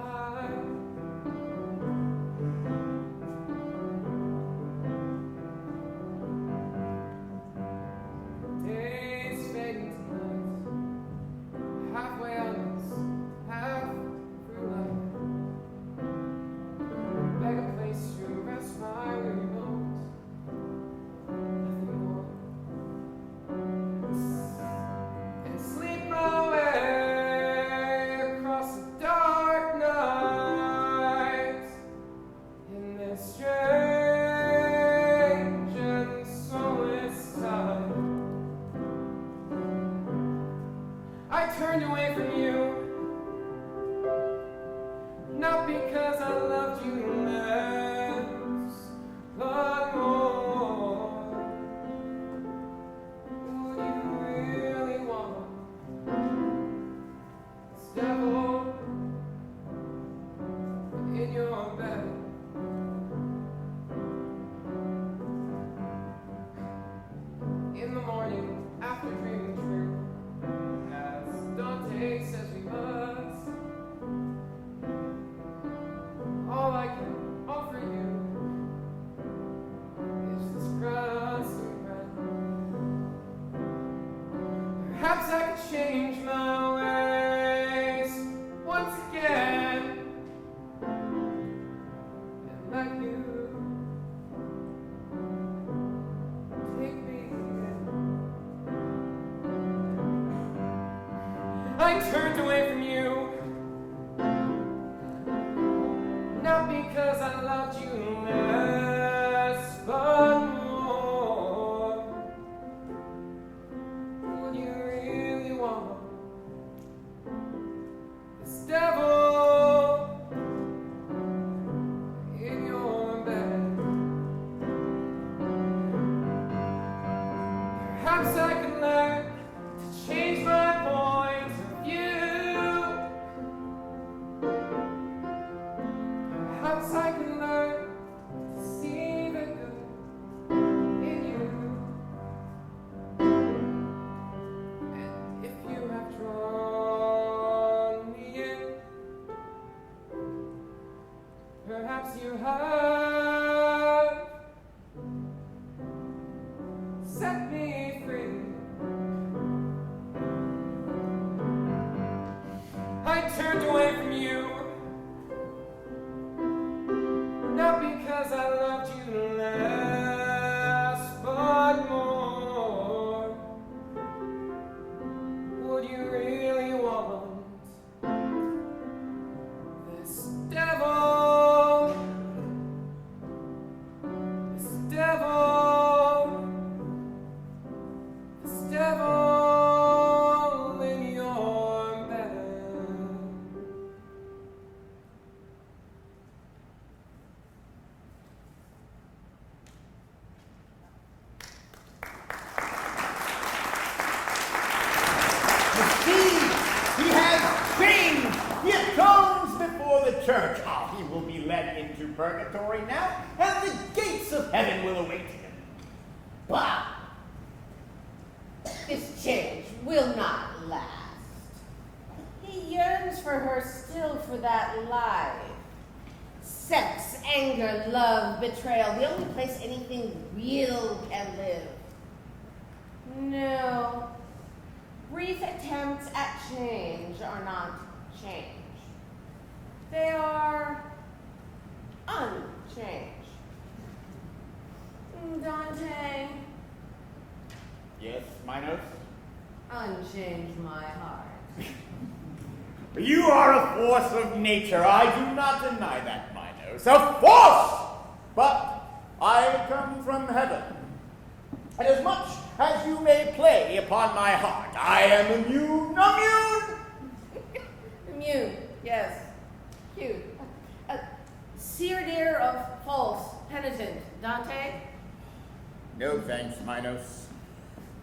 Days fading tonight, halfway honest, half through life. Beg a place to rest my weary bones, nothing more. And sleep my way across the dark night in this strange and soulless time. I turned away from you, not because I loved you less, but more. Would you really want this devil in your bed? In the morning, after dreaming true, as Dante says we must, all I can offer you is this crust of bread. Perhaps I could change my ways once again and let you take me in. I turned away from you, not because I loved you less, but more. Would you really want this devil in your bed? Perhaps I could learn to change my point of view. Perhaps I could learn to see the good in you. And if you have drawn me in, perhaps you have set me free. I turned away from you, not because I loved you less, but more. Would you really want this devil? This devil? This devil in your bed? See, he has changed. He atones before the church. Ah, he will be led into purgatory now, and the gates of heaven will await him. Bah! This change will not last. He yearns for her still for that life. Sex, anger, love, betrayal, the only place anything real can live. No. Brief attempts at change are not change. They are force of nature. I do not deny that, Minos. A force! But I come from heaven. And as much as you may play upon my heart, I am immune. Immune, yes. Cute. Seared ear of false, penitent. Dante? No thanks, Minos.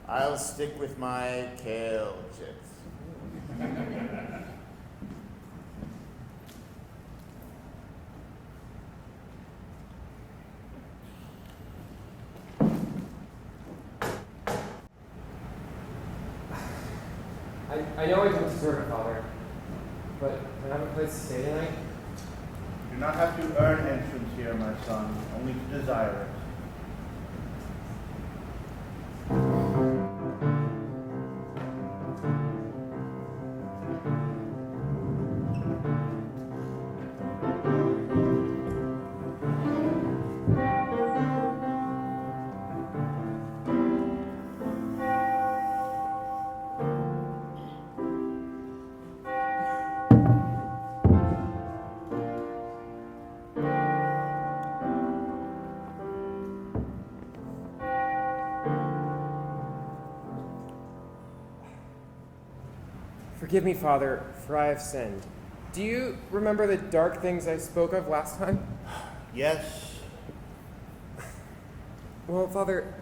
I'll stick with my kale chips. I know I don't deserve it, Father, but can I have a place to stay tonight? You do not have to earn entrance here, my son, only to desire it. Forgive me, Father, for I have sinned. Do you remember the dark things I spoke of last time? Yes. Well, Father,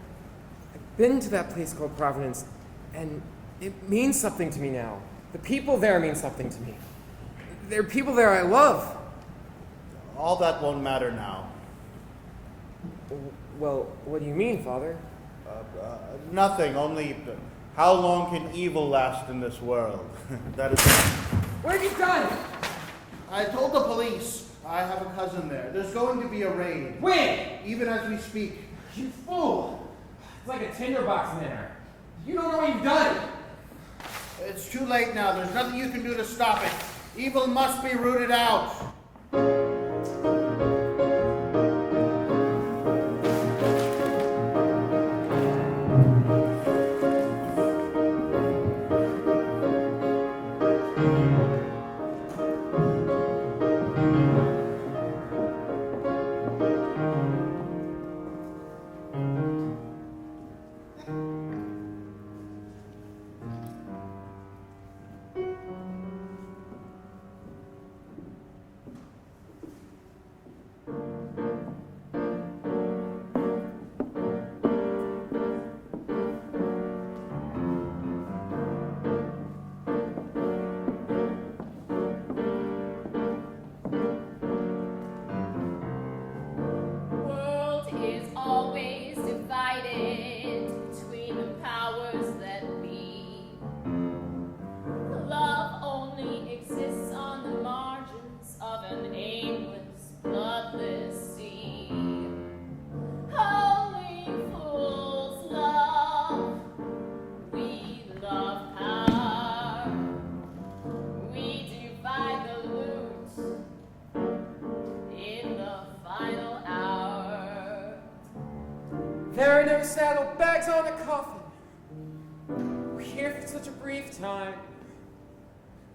I've been to that place called Providence, and it means something to me now. The people there mean something to me. There are people there I love. All that won't matter now. Well, what do you mean, Father? Nothing, only how long can evil last in this world? That is. What have you done? I told the police. I have a cousin there. There's going to be a raid. When? Even as we speak. You fool! It's like a tinderbox in there. You don't know what you've done. It's too late now. There's nothing you can do to stop it. Evil must be rooted out. There are no saddlebags on the coffin. We're here for such a brief time.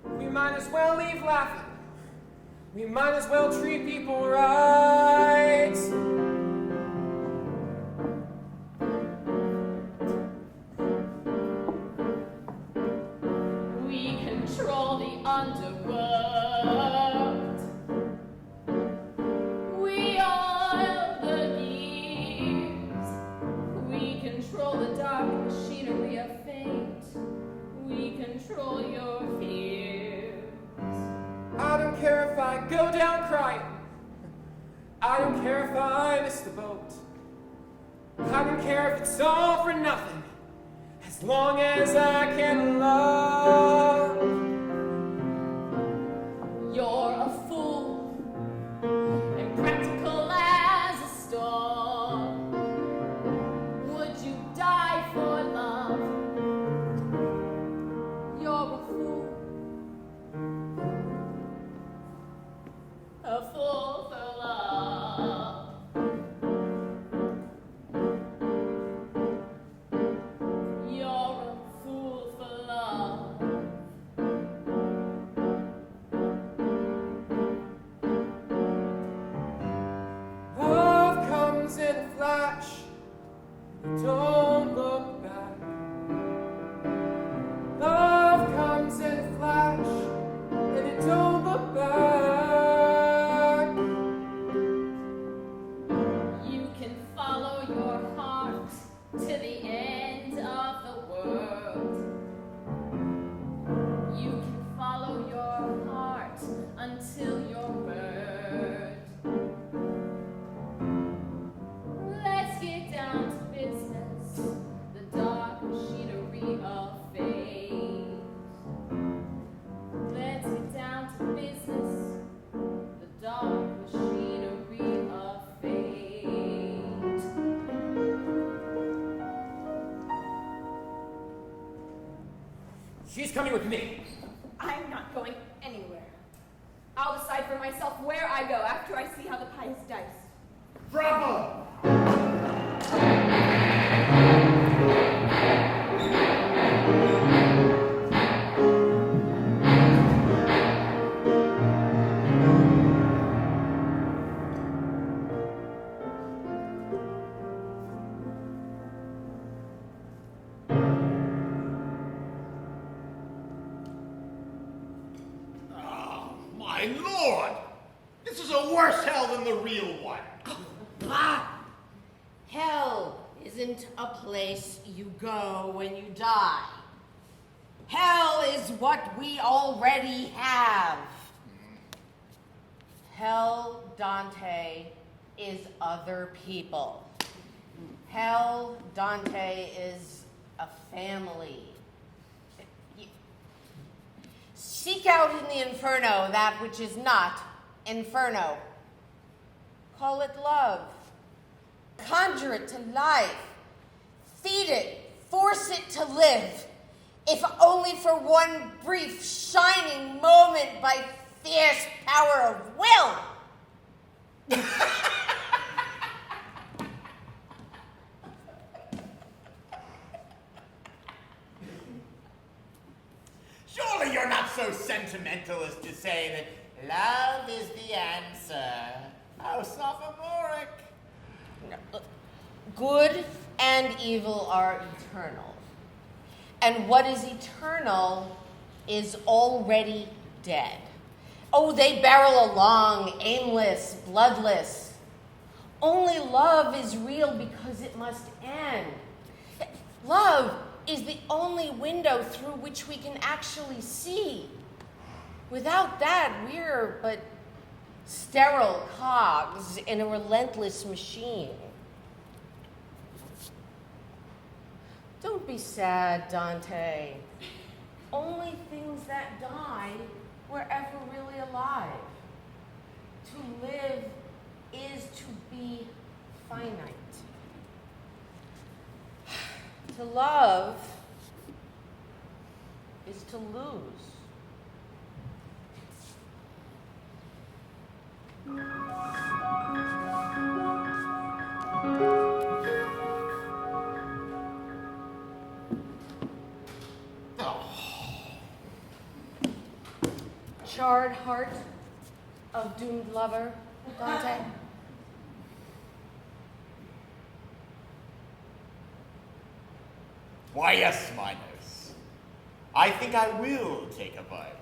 We might as well leave laughing. We might as well treat people right. We control the underworld. We oil the gears. We control the dark machinery of fate. We control your fears. I don't care if I go down crying. I don't care if I miss the boat. I don't care if it's all for nothing. As long as I can love. You're a fool, impractical as a storm. Would you die for love? You're a fool for love. You're a fool for love. until you're burned. Let's get down to business, the dark machinery of fate. Let's get down to business, the dark machinery of fate. She's coming with me. I'm not going anywhere. I'll decide for myself where I go after I see how the pie is diced. Bravo! My lord! This is a worse hell than the real one. Hell isn't a place you go when you die. Hell is what we already have. Hell, Dante, is other people. Hell, Dante, is a family. Seek out in the Inferno that which is not Inferno. Call it love. Conjure it to life. Feed it. Force it to live. If only for one brief, shining moment by fierce power of will. Surely you're not so sentimental as to say that love is the answer. How sophomoric. No. Good and evil are eternal. And what is eternal is already dead. Oh, they barrel along, aimless, bloodless. Only love is real because it must end. Love is the only window through which we can actually see. Without that, we're but sterile cogs in a relentless machine. Don't be sad, Dante. Only things that die were ever really alive. To live is to be finite. To love is to lose. Charred heart of doomed lover, Dante. Why, yes, Minos. I think I will take a bite.